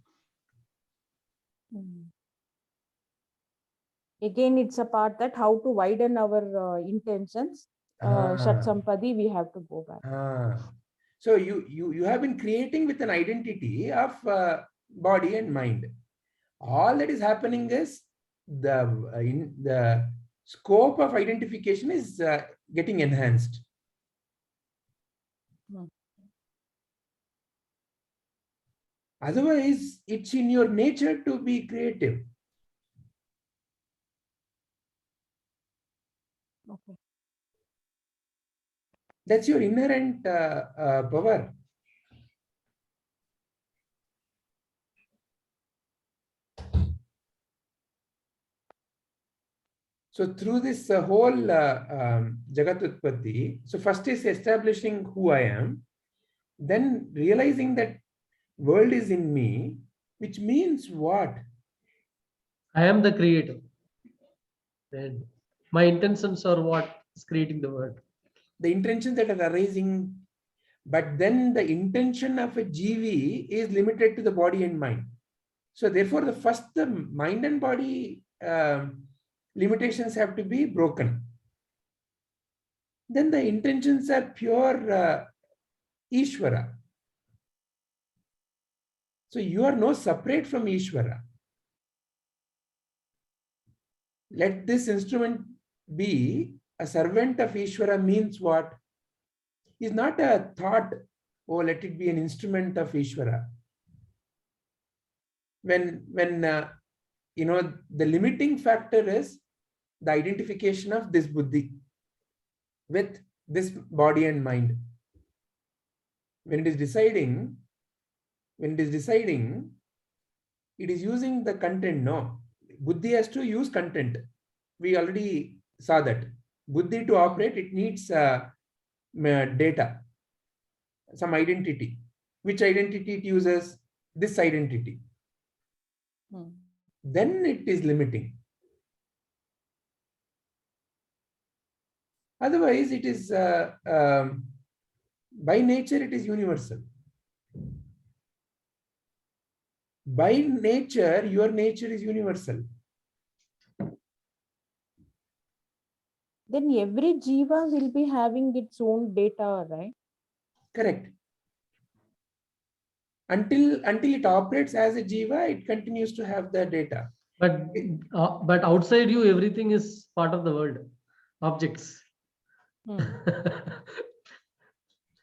Again, it's a part that how to widen our intentions. Shat Sampadi, we have to go back. So you have been creating with an identity of body and mind. All that is happening is the scope of identification is getting enhanced. Otherwise, it's in your nature to be creative. Okay. That's your inherent power. So through this whole Jagat Utpatti, so first is establishing who I am, then realizing that world is in me, which means what? I am the creator. Then my intentions are what is creating the world. The intentions that are arising, but then the intention of a GV is limited to the body and mind. So therefore, the mind and body limitations have to be broken. Then the intentions are pure Ishvara. So you are no separate from Ishvara. Let this instrument be a servant of Ishvara means what? Is not a thought, oh, let it be an instrument of Ishvara. When the limiting factor is the identification of this buddhi with this body and mind. When it is deciding, it is using the content. No, buddhi has to use content. We already saw that. Buddhi to operate, it needs data, some identity. Which identity it uses? This identity. Then it is limiting. Otherwise, it is by nature, it is universal. By nature, your nature is universal. Then every jiva will be having its own data, right? Correct. Until it operates as a jiva, it continues to have the data. But outside you, everything is part of the world, objects.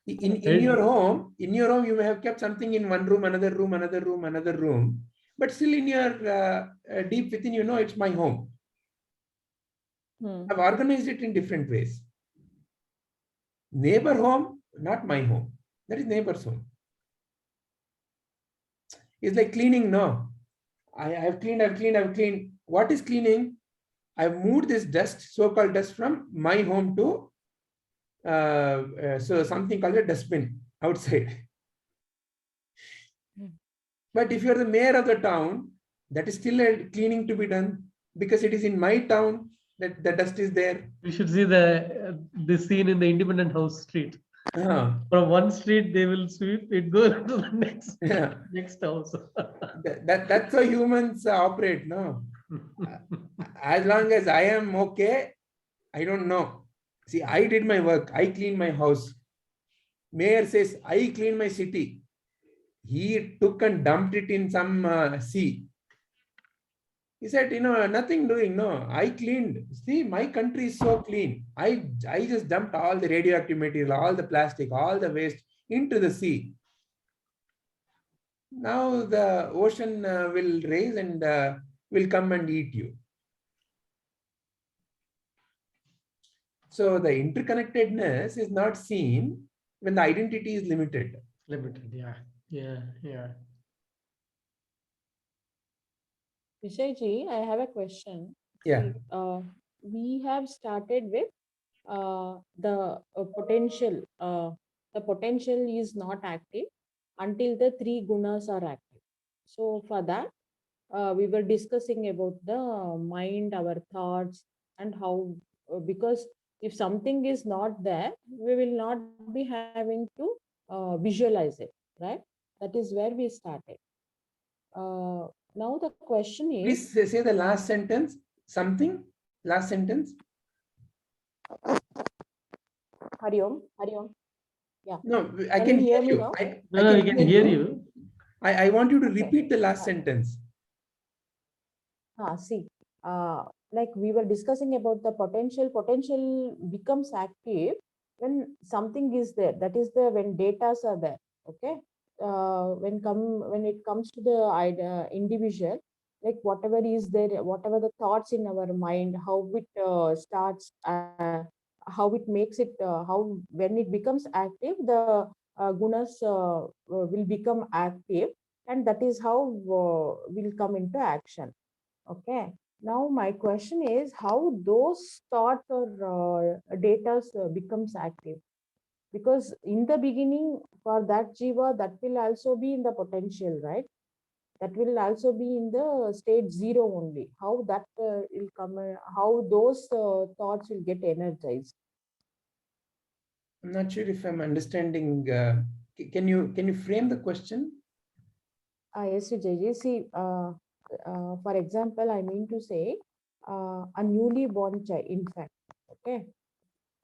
In your home, you may have kept something in one room, another room, another room, another room, but still in your deep within, you know, it's my home. I've organized it in different ways. Neighbor home, not my home. That is neighbor's home. It's like cleaning, no. I've cleaned. What is cleaning? I've moved this dust, so-called dust, from my home to so something called a dustbin outside. But if you're the mayor of the town, that is still a cleaning to be done because it is in my town that the dust is there. You should see this scene in the Independent House street. From one street they will sweep it, go to the next house. That's how humans operate, no? As long as I am okay, I don't know. See, I did my work. I cleaned my house. Mayor says, I cleaned my city. He took and dumped it in some sea. He said, nothing doing. No, I cleaned. See, my country is so clean. I just dumped all the radioactive material, all the plastic, all the waste into the sea. Now the ocean will rise and will come and eat you. So the interconnectedness is not seen when the identity is limited. Yeah. Vishayji, I have a question. Yeah. We have started with the potential. The potential is not active until the three gunas are active. So for that, we were discussing about the mind, our thoughts, and how, because if something is not there, we will not be having to visualize it, right? That is where we started. Now the question is... Please say the last sentence. Something? Last sentence? Hari Om. Yeah. No, I can hear you. Now? I can hear you. I want you to repeat the last sentence. See, like we were discussing about the potential. Potential becomes active when something is there. That is when data are there. Okay. When it comes to the individual, like whatever is there, whatever the thoughts in our mind, how it starts, how it makes it, how when it becomes active, the gunas will become active, and that is how will come into action. Okay. Now my question is how those thoughts or data becomes active. Because in the beginning, for that jiva, that will also be in the potential, right? That will also be in the state 0 only. How that will come, how those thoughts will get energized. I'm not sure if I'm understanding. Can you frame the question? Yes, Vijayji. See, For example, I mean to say a newly born child, infant. Okay,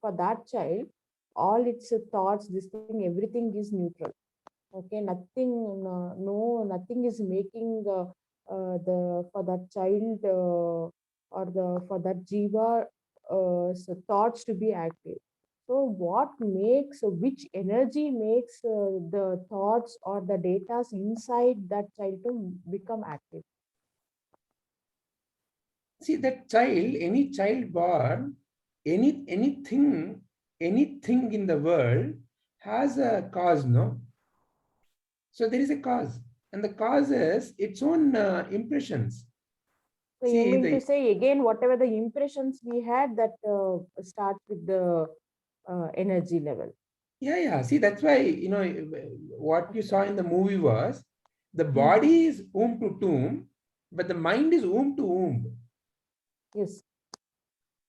for that child, all its thoughts, this thing, everything is neutral. Okay, nothing, no, nothing is making the for that child or the for that jiva so thoughts to be active. So what makes, which energy makes the thoughts or the data inside that child to become active? See, that child, any child born, anything in the world has a cause, no? So there is a cause, and the cause is its own impressions. So you See, mean to the say again, whatever the impressions we had, that starts with the energy level. yeah. See, that's why, what you saw in the movie was the Mhm. body is womb to tomb, but the mind is womb to womb. Yes.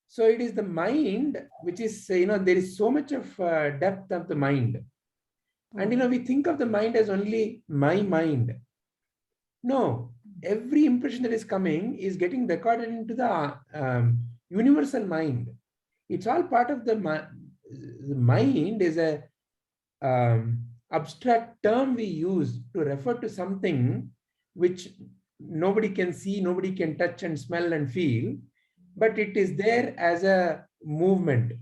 So it is the mind which is, there is so much of depth of the mind. And, we think of the mind as only my mind. No, every impression that is coming is getting recorded into the universal mind. It's all part of the mind is a abstract term we use to refer to something which nobody can see, nobody can touch and smell and feel, but it is there as a movement.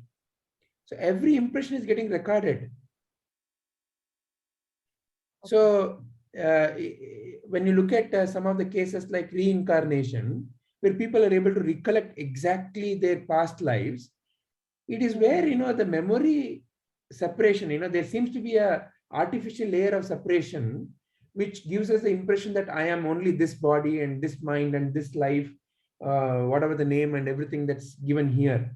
So every impression is getting recorded. So when you look at some of the cases like reincarnation, where people are able to recollect exactly their past lives, it is where, the memory separation, there seems to be a artificial layer of separation, which gives us the impression that I am only this body and this mind and this life, whatever the name and everything that's given here.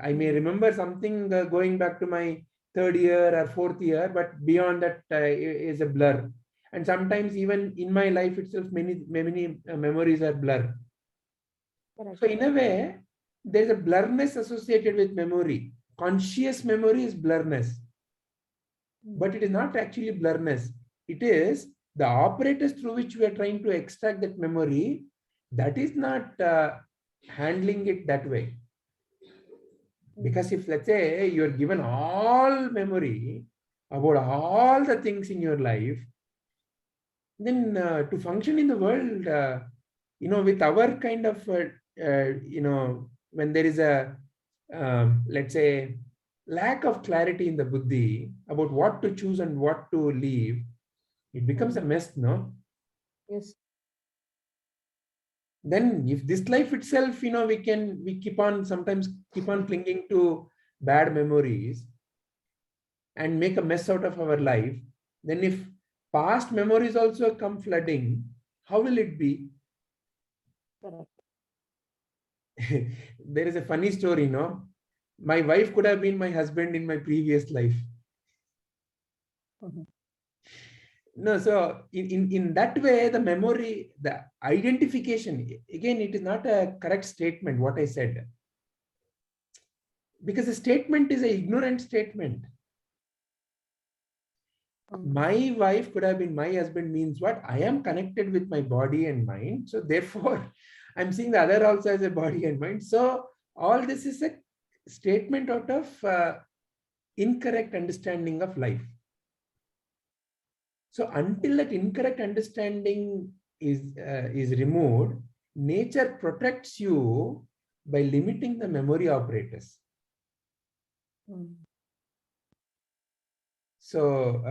I may remember something going back to my third year or fourth year, but beyond that is a blur. And sometimes even in my life itself, many memories are blur. Correct. So in a way, there's a blurriness associated with memory. Conscious memory is blurriness, but it is not actually blurriness. It is the apparatus through which we are trying to extract that memory that is not handling it that way. Because if, let's say, you're given all memory about all the things in your life, then to function in the world, with our kind of, when there is a, let's say, lack of clarity in the buddhi about what to choose and what to leave, it becomes a mess, no? Yes. Then if this life itself, sometimes keep on clinging to bad memories and make a mess out of our life, then if past memories also come flooding, how will it be? Correct. There is a funny story, no? My wife could have been my husband in my previous life. No, so in that way, the memory, the identification, again, it is not a correct statement, what I said. Because the statement is an ignorant statement. My wife could have been my husband means what? I am connected with my body and mind. So therefore, I'm seeing the other also as a body and mind. So all this is a statement out of incorrect understanding of life. So until that incorrect understanding is removed, nature protects you by limiting the memory apparatus. So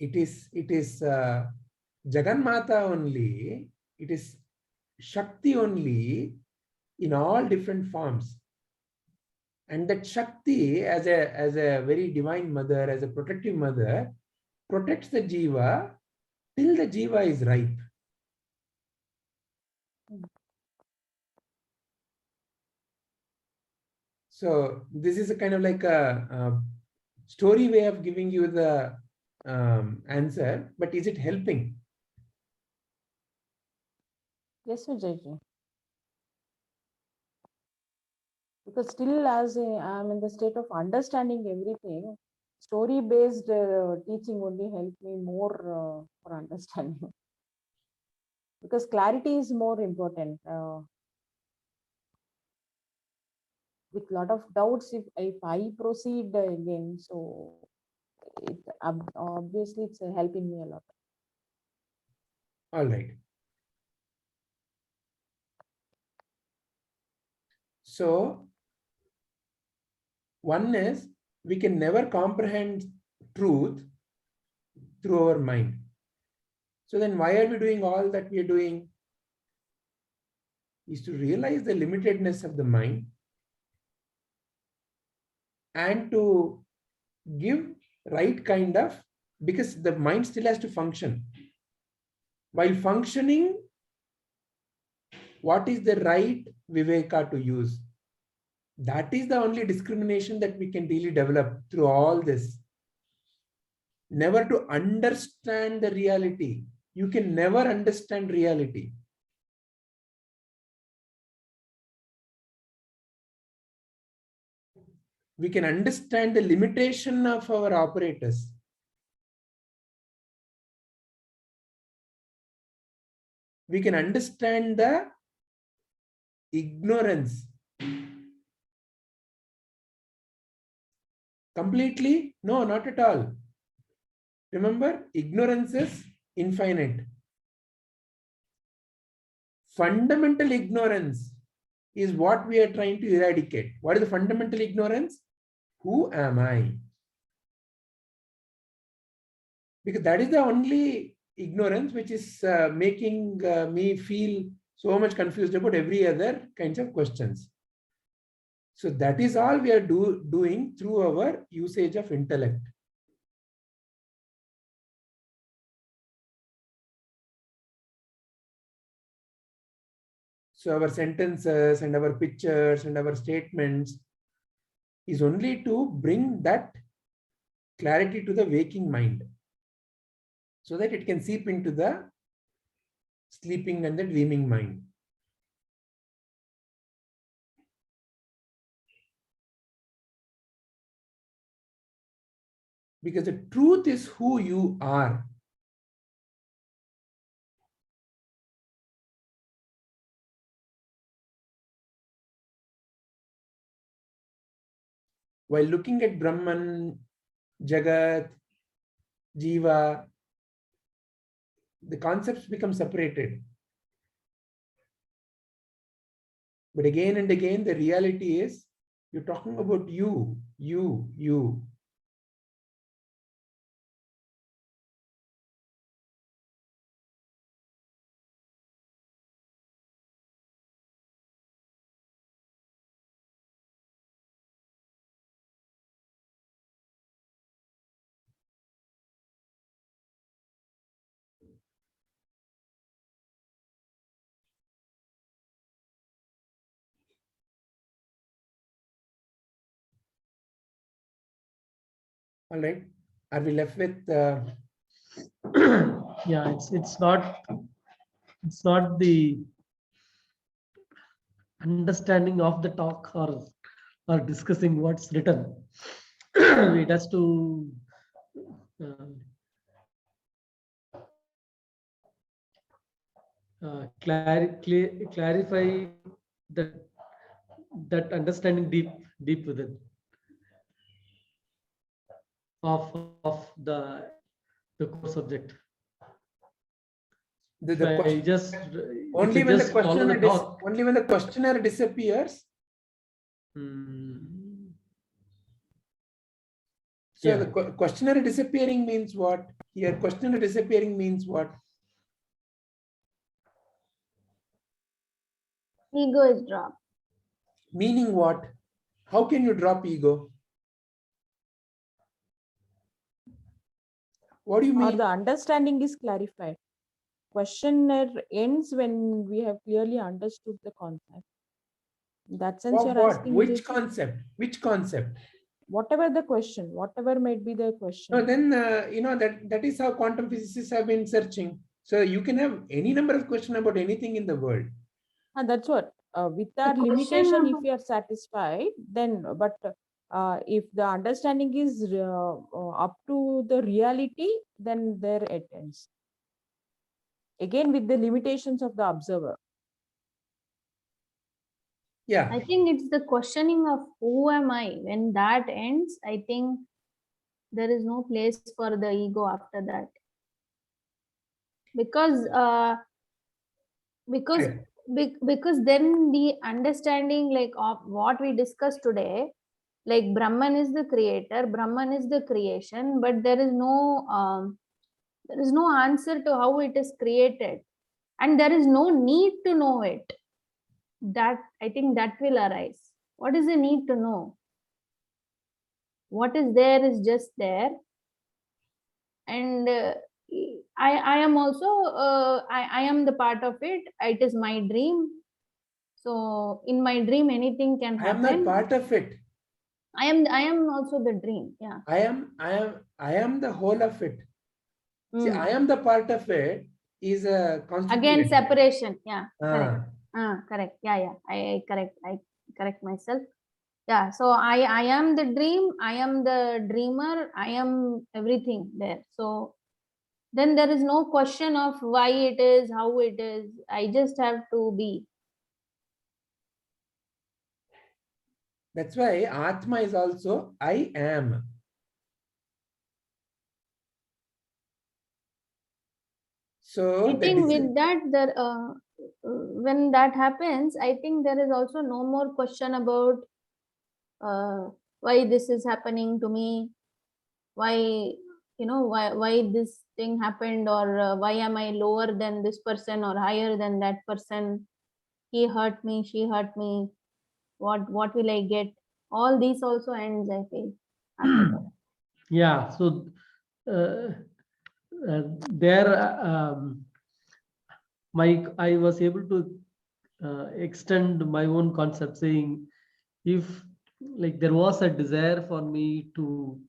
it is Jagannatha only, it is Shakti only in all different forms. And that Shakti as a very divine mother, as a protective mother, protects the jiva till the jiva is ripe. So this is a kind of like a story way of giving you the answer, but is it helping? Yes, Vijayji. Because still, as I'm in the state of understanding everything, story-based teaching only helped me more for understanding. because clarity is more important. With lot of doubts, if I proceed again, so it obviously it's helping me a lot. All right. So one is we can never comprehend truth through our mind. So then why are we doing all that we are doing? Is to realize the limitedness of the mind and to give right kind of, because the mind still has to function. While functioning, what is the right viveka to use? That is the only discrimination that we can really develop through all this. Never to understand the reality. You can never understand reality. We can understand the limitation of our operators. We can understand the ignorance. Completely? No, not at all. Remember, ignorance is infinite. Fundamental ignorance is what we are trying to eradicate. What is the fundamental ignorance? Who am I? Because that is the only ignorance which is making me feel so much confused about every other kinds of questions. So that is all we are doing through our usage of intellect. So our sentences and our pictures and our statements is only to bring that clarity to the waking mind, so that it can seep into the sleeping and the dreaming mind. Because the truth is who you are. While looking at Brahman, Jagat, Jiva, the concepts become separated. But again and again, the reality is you're talking about you. All right. Are we left with? Yeah, it's not the understanding of the talk or discussing what's written. It has to clarify that understanding deep within of the core subject. The If I question, just only if I when just the follow the questioner talk. only when the questioner disappears. So Yeah. the questioner disappearing means what? Here, questioner disappearing means what? Ego is dropped. Meaning what? How can you drop ego? What do you Or mean? the understanding is clarified. Questionnaire ends when we have clearly understood the concept. In that sense, Of you're what? asking Which this, concept? Which concept? whatever the question, whatever might be the question. No, then that is how quantum physicists have been searching. So you can have any number of questions about anything in the world. And that's what with our question limitation, if about- we are satisfied, then but if the understanding is up to the reality, then there it ends. again with the limitations of the observer. Yeah. I think it's the questioning of who am I. When that ends, I think there is no place for the ego after that. Because Right. because then the understanding like of what we discussed today, like Brahman is the creator, Brahman is the creation, but there is no answer to how it is created, and there is no need to know it. That I think that will arise. What is the need to know? What is there is just there, and I am also I am the part of it. It is my dream. So in my dream, anything can I am happen. not part of it. I am also the dream. Yeah. I am the whole of it. See, Mm. I am the part of it is a Again, constituent. separation. Yeah. Correct. Ah, Correct. Yeah. I correct myself. Yeah. So I am the dream. I am the dreamer. I am everything there. So then there is no question of why it is, how it is. I just have to be. that's why Atma is also I am. So I the think with that, there when that happens, I think there is also no more question about why this is happening to me, why why this thing happened, or why am I lower than this person or higher than that person. He hurt me, she hurt me. What will I get? All these also ends, I feel, after that. Yeah. So there, I was able to extend my own concept, saying if like there was a desire for me to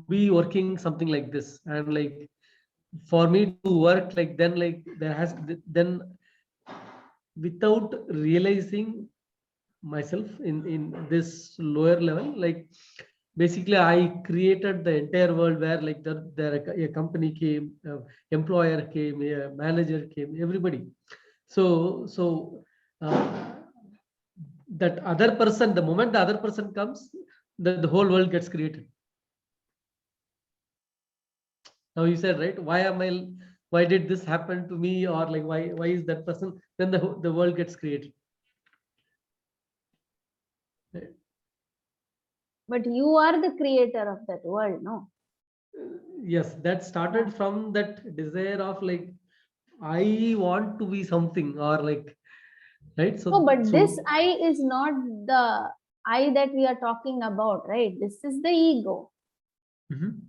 be working something like this, and like for me to work like, then like there has then without realizing myself in this lower level, like basically I created the entire world where like a company came, employer came, a manager came, everybody. So that other person, the moment the other person comes, the whole world gets created. Now you said, right, why did this happen to me, or like why is that person, then the world gets created. But you are the creator of that world, no? Yes, that started from that desire of like I want to be something, or like, right? So No, but this I is not the I that we are talking about, right? This is the ego. Mhm.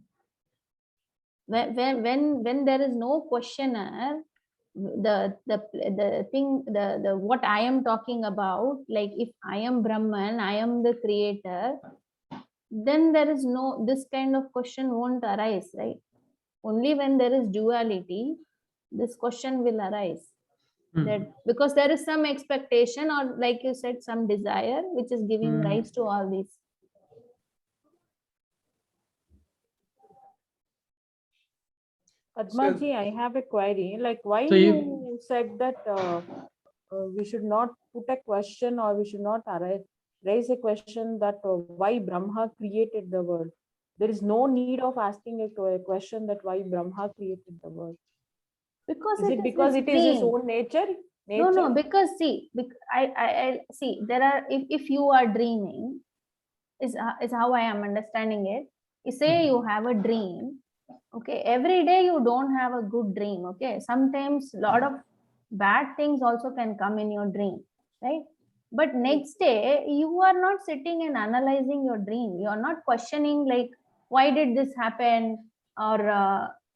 When there is no questioner, the thing, the what I am talking about, like if I am Brahman, I am the creator, then there is no, this kind of question won't arise, right? Only when there is duality, this question will arise. That because there is some expectation, or like you said, some desire which is giving rise to all these. Padmaji, I have a query. Like, why So you said that we should not put a question, or we should not raise a question that why Brahma created the world? There is no need of asking a question that why Brahma created the world. Because Is it because it is his own nature? No, because see, I see, there are, if you are dreaming, is how I am understanding it. You say you have a dream, okay, every day you don't have a good dream, okay, sometimes a lot of bad things also can come in your dream, right? But next day you are not sitting and analyzing your dream, you are not questioning like why did this happen,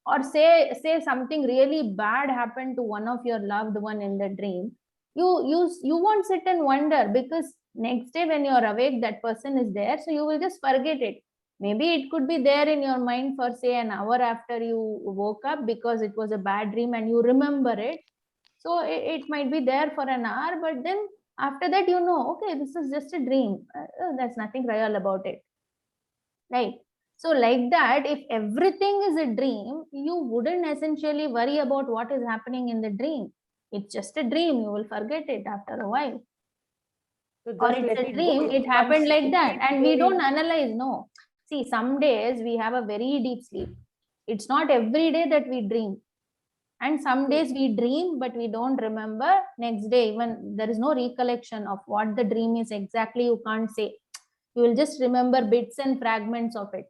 or say something really bad happened to one of your loved one in the dream. You won't sit and wonder, because next day when you're awake that person is there, so you will just forget it. Maybe it could be there in your mind for say an hour after you woke up, because it was a bad dream and you remember it. So it might be there for an hour, but then after that, okay, this is just a dream. There's nothing real about it, right? So like that, if everything is a dream, you wouldn't essentially worry about what is happening in the dream. It's just a dream. You will forget it after a while. So Or just it's let a it dream, go. it happened like that, keeps and we don't going. analyze. No, see, some days we have a very deep sleep. It's not every day that we dream, and some days we dream but we don't remember. Next day even there is no recollection of what the dream is exactly. You can't say, you will just remember bits and fragments of it.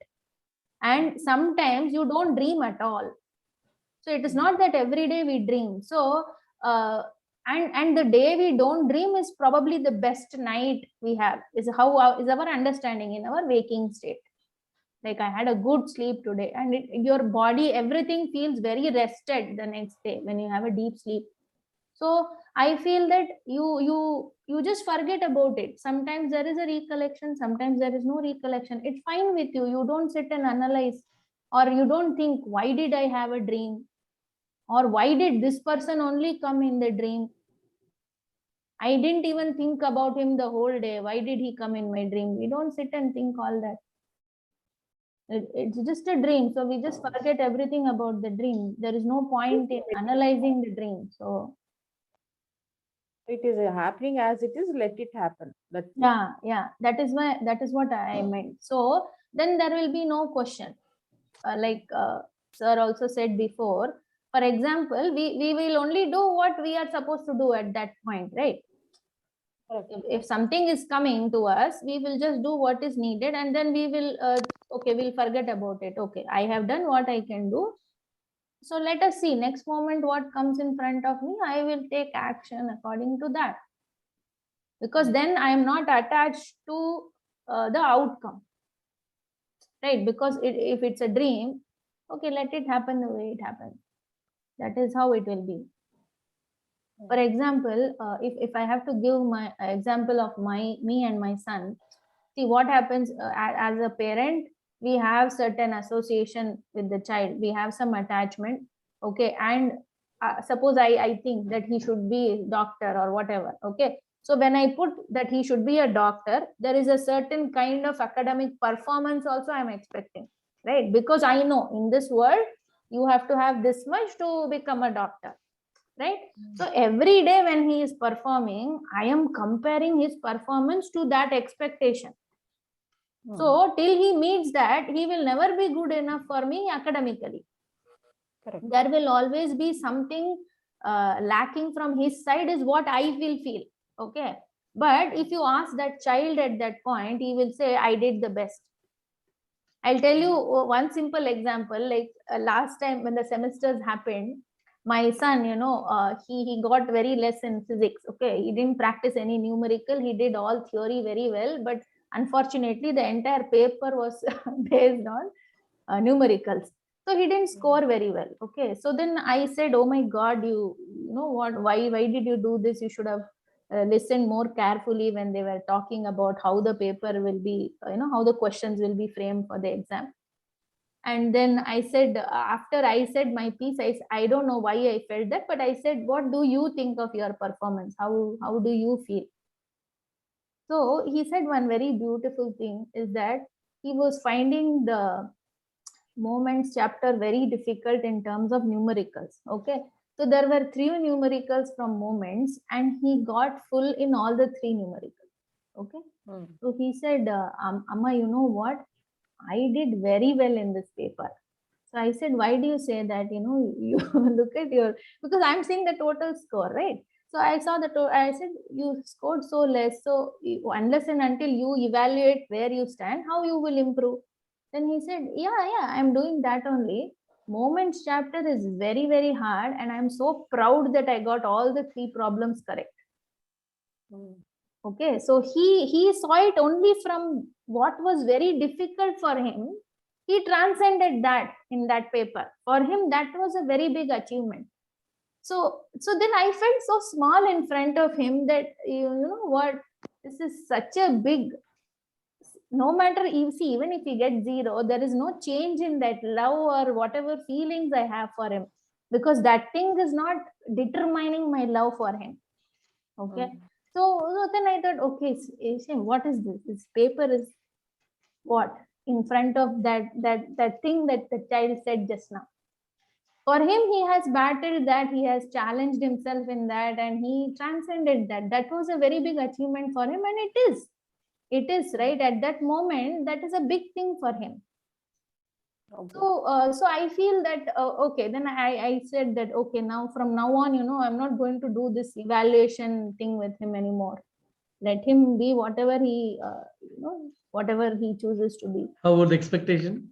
And sometimes you don't dream at all. So it is not that every day we dream. So and the day we don't dream is probably the best night we have, is is our understanding in our waking state. Like, I had a good sleep today, and your body, everything feels very rested the next day when you have a deep sleep. So I feel that you just forget about it. Sometimes there is a recollection, sometimes there is no recollection. It's fine with you. You don't sit and analyze, or you don't think, why did I have a dream, or why did this person only come in the dream? I didn't even think about him the whole day. Why did he come in my dream? We don't sit and think all that. It's just a dream. So we just forget everything about the dream. There is no point in analyzing the dream. So It is happening as it is, let it happen. That's it. yeah, that is what I meant. So then there will be no question. Like sir also said before, for example, we will only do what we are supposed to do at that point, right? If something is coming to us, we will just do what is needed, and then we will okay, we'll forget about it. Okay, I have done what I can do. So let us see, next moment what comes in front of me, I will take action according to that, because then I am not attached to the outcome, right? Because if it's a dream, okay, let it happen the way it happens. That is how it will be. For example, if I have to give my example of me and my son, see what happens as a parent, we have certain association with the child, we have some attachment, okay, and suppose I think that he should be doctor or whatever, okay. So when I put that he should be a doctor, there is a certain kind of academic performance also I'm expecting, right? Because I know in this world you have to have this much to become a doctor, right? So every day when he is performing, I am comparing his performance to that expectation. So till he meets that, he will never be good enough for me academically. Correct. There will always be something lacking from his side, is what I will feel, okay. But if you ask that child at that point, he will say, I did the best. I'll tell you one simple example. Like last time when the semesters happened, my son, he got very less in physics. Okay, he didn't practice any numerical. He did all theory very well, but unfortunately, the entire paper was based on numericals. So he didn't score very well. Okay, so then I said, "Oh my God, you know what? Why did you do this? You should have listened more carefully when they were talking about how the paper will be, how the questions will be framed for the exam." And then I said, after I said my piece, I don't know why I felt that, but I said, what do you think of your performance? How do you feel? So he said one very beautiful thing is that he was finding the moments chapter very difficult in terms of numericals. Okay. So there were 3 numericals from moments, and he got full in all the 3 numericals. Okay. So he said, Amma, you know what? I did very well in this paper. So I said, why do you say that? You look at because I'm seeing the total score, right? So I saw I said, you scored so less. So unless and until you evaluate where you stand, how you will improve? Then he said, yeah, I'm doing that only. Moments chapter is very, very hard. And I'm so proud that I got all the 3 problems correct. Okay, so he saw it only from what was very difficult for him. He transcended that in that paper. For him, that was a very big achievement. So then I felt so small in front of him that, you know what, this is such a big, no matter, you see, even if he gets 0, there is no change in that love or whatever feelings I have for him, because that thing is not determining my love for him. Okay. So then I thought, okay, what is this? This paper is what? in front of that thing that the child said just now. For him, he has battled that, he has challenged himself in that, and he transcended that. That was a very big achievement for him, and it is right at that moment. That is a big thing for him. So I feel that okay, then I said that okay, now from now on, I'm not going to do this evaluation thing with him anymore. Let him be whatever he whatever he chooses to be. How about the expectation?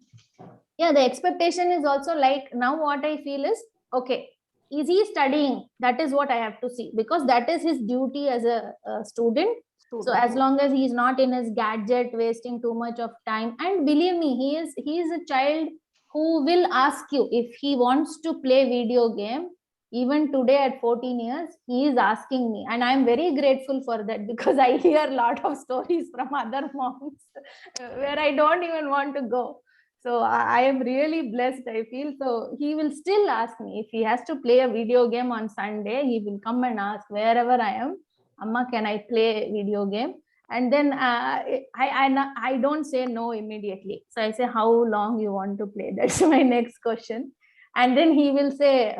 Yeah, the expectation is also like, now what I feel is, okay, is he studying? That is what I have to see, because that is his duty as a student. So as long as he is not in his gadget, wasting too much of time, and believe me, he is a child who will ask you if he wants to play video game. Even today at 14 years, he is asking me, and I'm very grateful for that, because I hear a lot of stories from other moms where I don't even want to go. So I am really blessed, I feel. So he will still ask me if he has to play a video game on Sunday. He will come and ask wherever I am, Amma, can I play video game? And then I don't say no immediately. So I say, how long you want to play? That's my next question. And then he will say,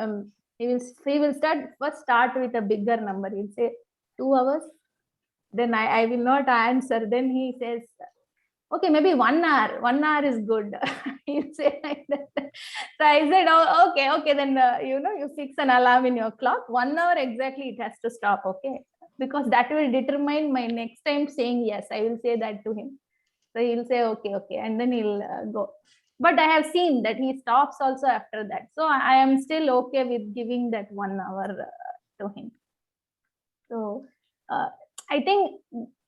he will start with a bigger number. He'll say 2 hours. Then I will not answer. Then he says, okay, maybe 1 hour. 1 hour is good. He'll say like that. So I said, oh, okay. Then you fix an alarm in your clock. 1 hour exactly it has to stop. Okay, because that will determine my next time saying yes. I will say that to him. So he'll say okay, and then he'll go. But I have seen that he stops also after that. So I am still okay with giving that 1 hour to him. So I think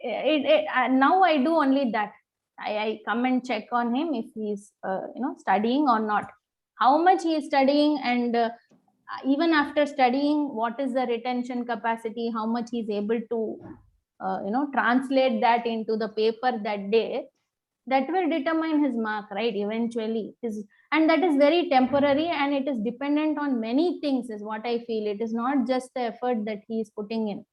now I do only that. I come and check on him if he's studying or not, how much he is studying, and even after studying, what is the retention capacity, how much he's able to translate that into the paper that day. That will determine his mark, right? Eventually, and that is very temporary, and it is dependent on many things, is what I feel. It is not just the effort that he is putting in.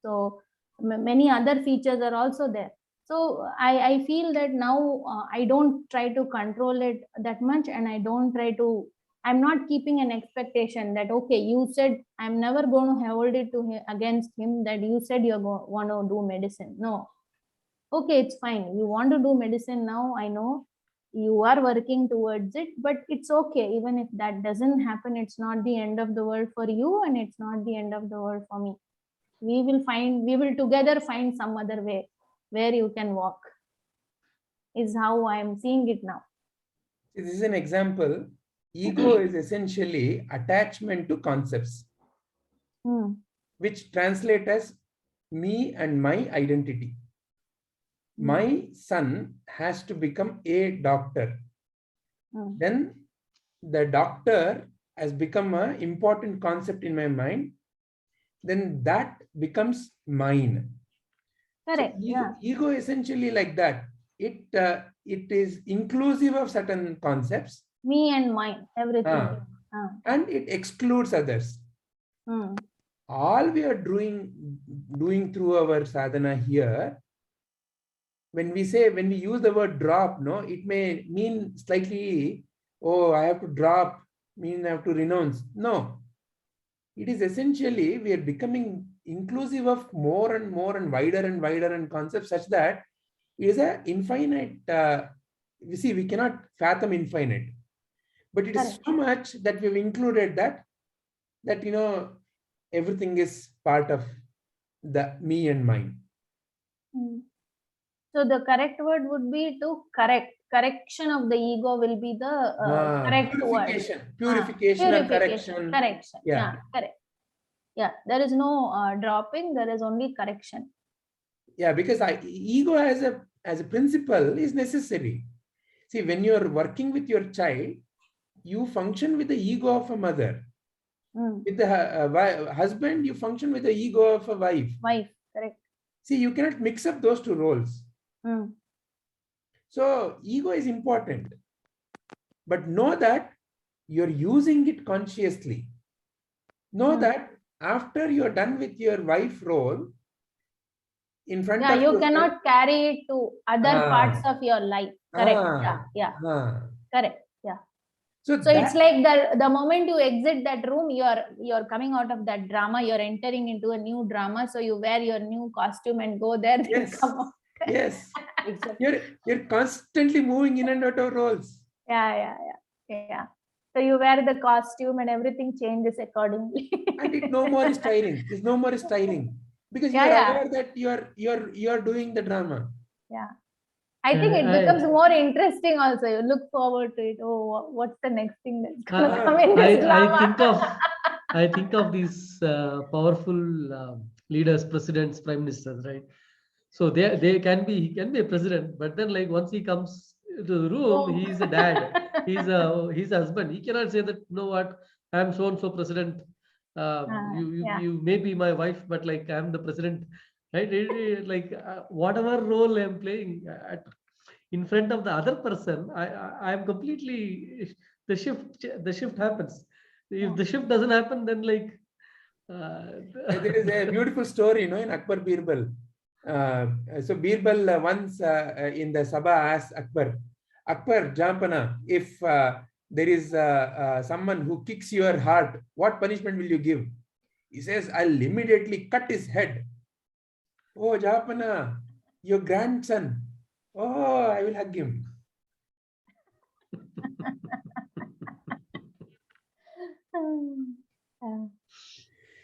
So many other features are also there. So I feel that now I don't try to control it that much, and I'm not keeping an expectation that, okay, you said, I'm never going to hold it to him, against him, that you said you want to do medicine. No. Okay, it's fine. You want to do medicine now. I know you are working towards it, but it's okay. Even if that doesn't happen, it's not the end of the world for you, and it's not the end of the world for me. We will together find some other way where you can walk, is how I am seeing it now. This is an example. Ego is essentially attachment to concepts, which translate as me and my identity. My son has to become a doctor. Then the doctor has become an important concept in my mind. Then that becomes mine. Correct. So ego essentially like that. It is inclusive of certain concepts. Me and mine, everything. And it excludes others. All we are doing through our sadhana here, when we use the word drop, no, it may mean slightly, oh, I have to drop, mean I have to renounce. No. It is essentially we are becoming inclusive of more and more and wider and concepts, such that it is an infinite. We cannot fathom infinite, but it is so much that we've included that everything is part of the me and mine. So the correct word would be to correct. Correction of the ego will be the correct purification. word. Purification or correction. Correction. Yeah, correct. Yeah, there is no dropping. There is only correction. Yeah, because ego as a principle is necessary. See, when you are working with your child, you function with the ego of a mother. With the husband, you function with the ego of a wife. Wife, correct. See, you cannot mix up those two roles. So ego is important, but know that you're using it consciously. Know that after you're done with your wife role, in front Yeah, of you your cannot carry it to other parts Ah. of your life. Correct. Ah. Yeah. Ah. Correct. Yeah. So So it's that, like the moment you exit that room, you're coming out of that drama, you're entering into a new drama. So you wear your new costume and go there, then yes, come out. yes, Exactly. you're constantly moving in and out of roles. Yeah. So you wear the costume and everything changes accordingly. And it no more is tiring. There's no more is tiring because you Yeah, are yeah. aware that you're doing the drama. Yeah. I think it becomes more interesting also. You look forward to it. Oh, what's the next thing that's going to come in this drama? I think of these powerful leaders, presidents, prime ministers, right? So he can be a president, but then like once he comes to the room, Oh. he's a dad, he's a husband. He cannot say that, you know what, I'm so and so president. Yeah. You may be my wife, but like I'm the president, right? Like whatever role I'm playing in front of the other person, I'm completely the shift happens. If the shift doesn't happen, then like There is a beautiful story, in Akbar Birbal. So Birbal once in the Sabha asked Akbar Jampana, if there is someone who kicks your heart, what punishment will you give? He says, I'll immediately cut his head. Oh, Jampana, your grandson. Oh, I will hug him.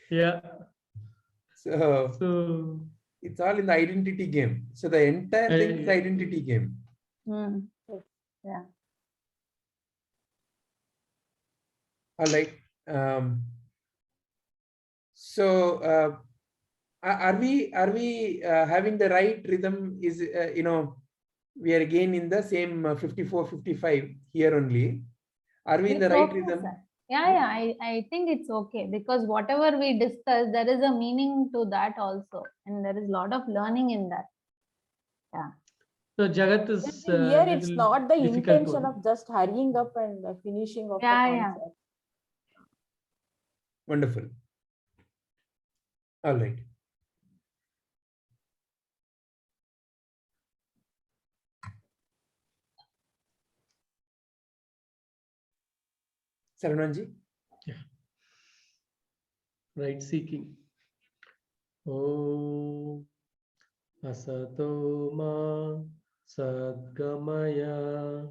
yeah. So it's all in the identity game. So the entire thing is identity game. Yeah. All right. So are we having the right rhythm? Is we are again in the same 54-55 here only. Are we in the right rhythm? Sir. Yeah. I think it's okay because whatever we discuss, there is a meaning to that also, and there is a lot of learning in that. Yeah. So Jagat is Here it's not the intention one. of just hurrying up and finishing of the Yeah. concept. Wonderful. All right. Sarananji? Yeah. Right seeking. Om Asato Ma Sadgamaya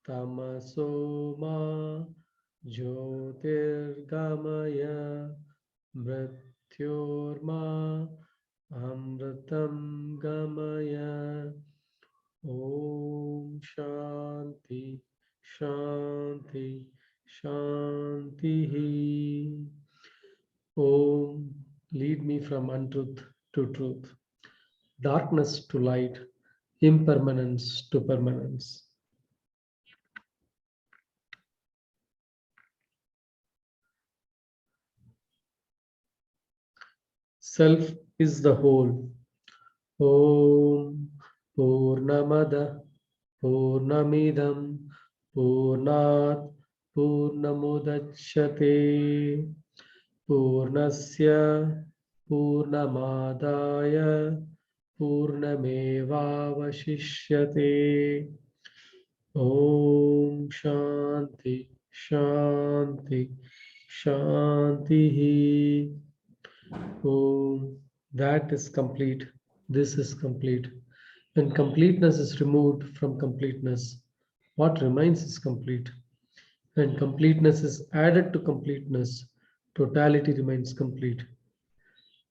Tamaso Ma Jyotirgamaya Mrityorma Amritam Gamaya. Om Shanti Shanti Shanti. Om, lead me from untruth to truth, darkness to light, impermanence to permanence. Self is the whole. Om Purnamada Purnamidam Purnat Purnamudachyate Purnasya Purnamadaya Purnamevavashishyate. Om Shanti Shanti Shanti. Om, that is complete. This is complete. When completeness is removed from completeness, what remains is complete. When completeness is added to completeness, totality remains complete.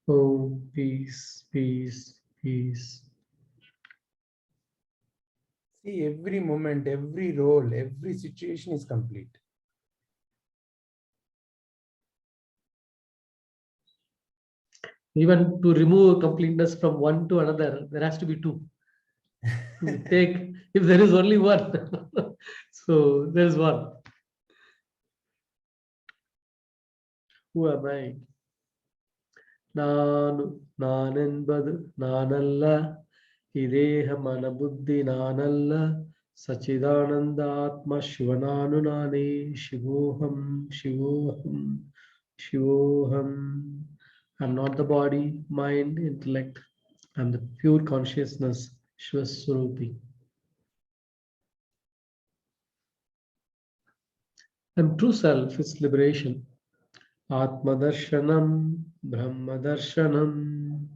Oh, peace, peace, peace. See, every moment, every role, every situation is complete. Even to remove completeness from one to another, there has to be two. Take, if there is only one, so there's one. Who am I? Nanenbadu Nanalla Ideha Manabuddhi Nanalla Sachidananda Atma Shivananu Nane Shivoham Shivoham Shivoham. I'm not the body, mind, intellect. I'm the pure consciousness, Shivaswarupi. And true self is liberation. Atmadarshanam, Brahmadarshanam,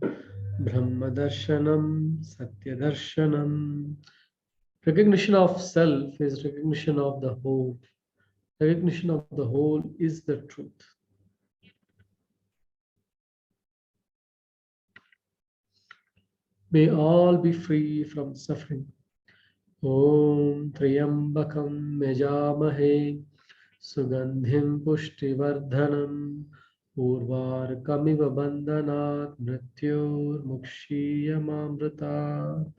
Brahmadarshanam, Satyadarshanam. Recognition of self is recognition of the whole. Recognition of the whole is the truth. May all be free from suffering. Om Triambakam Yajamahe Sugandhim Pushtivardhanam Urvarkamiva Bandhanat Mrityor Mukshiyamamritat.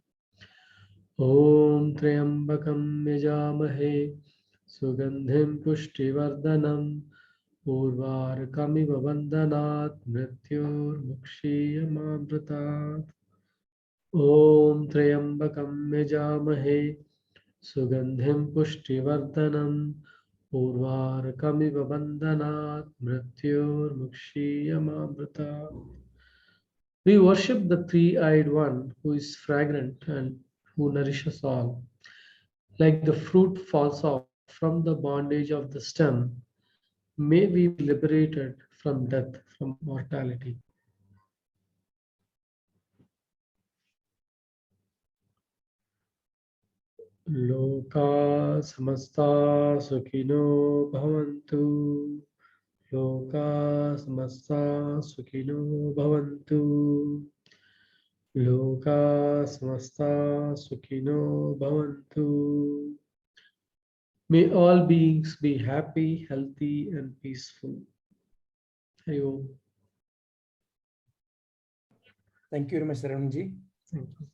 Om Triambakam Yajamahe Sugandhim Pushtivardhanam Urvarkamiva Bandhanat Mrityor Mukshiyamamritat. Om Triambakam Yajamahe Sugandhim Pushtivardhanam Urvarkamiva Bandhanat Mrityor Mukshiyamamritat. We worship the three-eyed one who is fragrant and who nourishes all. Like the fruit falls off from the bondage of the stem, may we be liberated from death, from mortality. Loka samasta sukhino bhavantu. Loka samasta sukhino bhavantu. Loka samasta sukhino bhavantu. May all beings be happy, healthy, and peaceful. Hari Om. Thank you very much, Saranji. Thank you.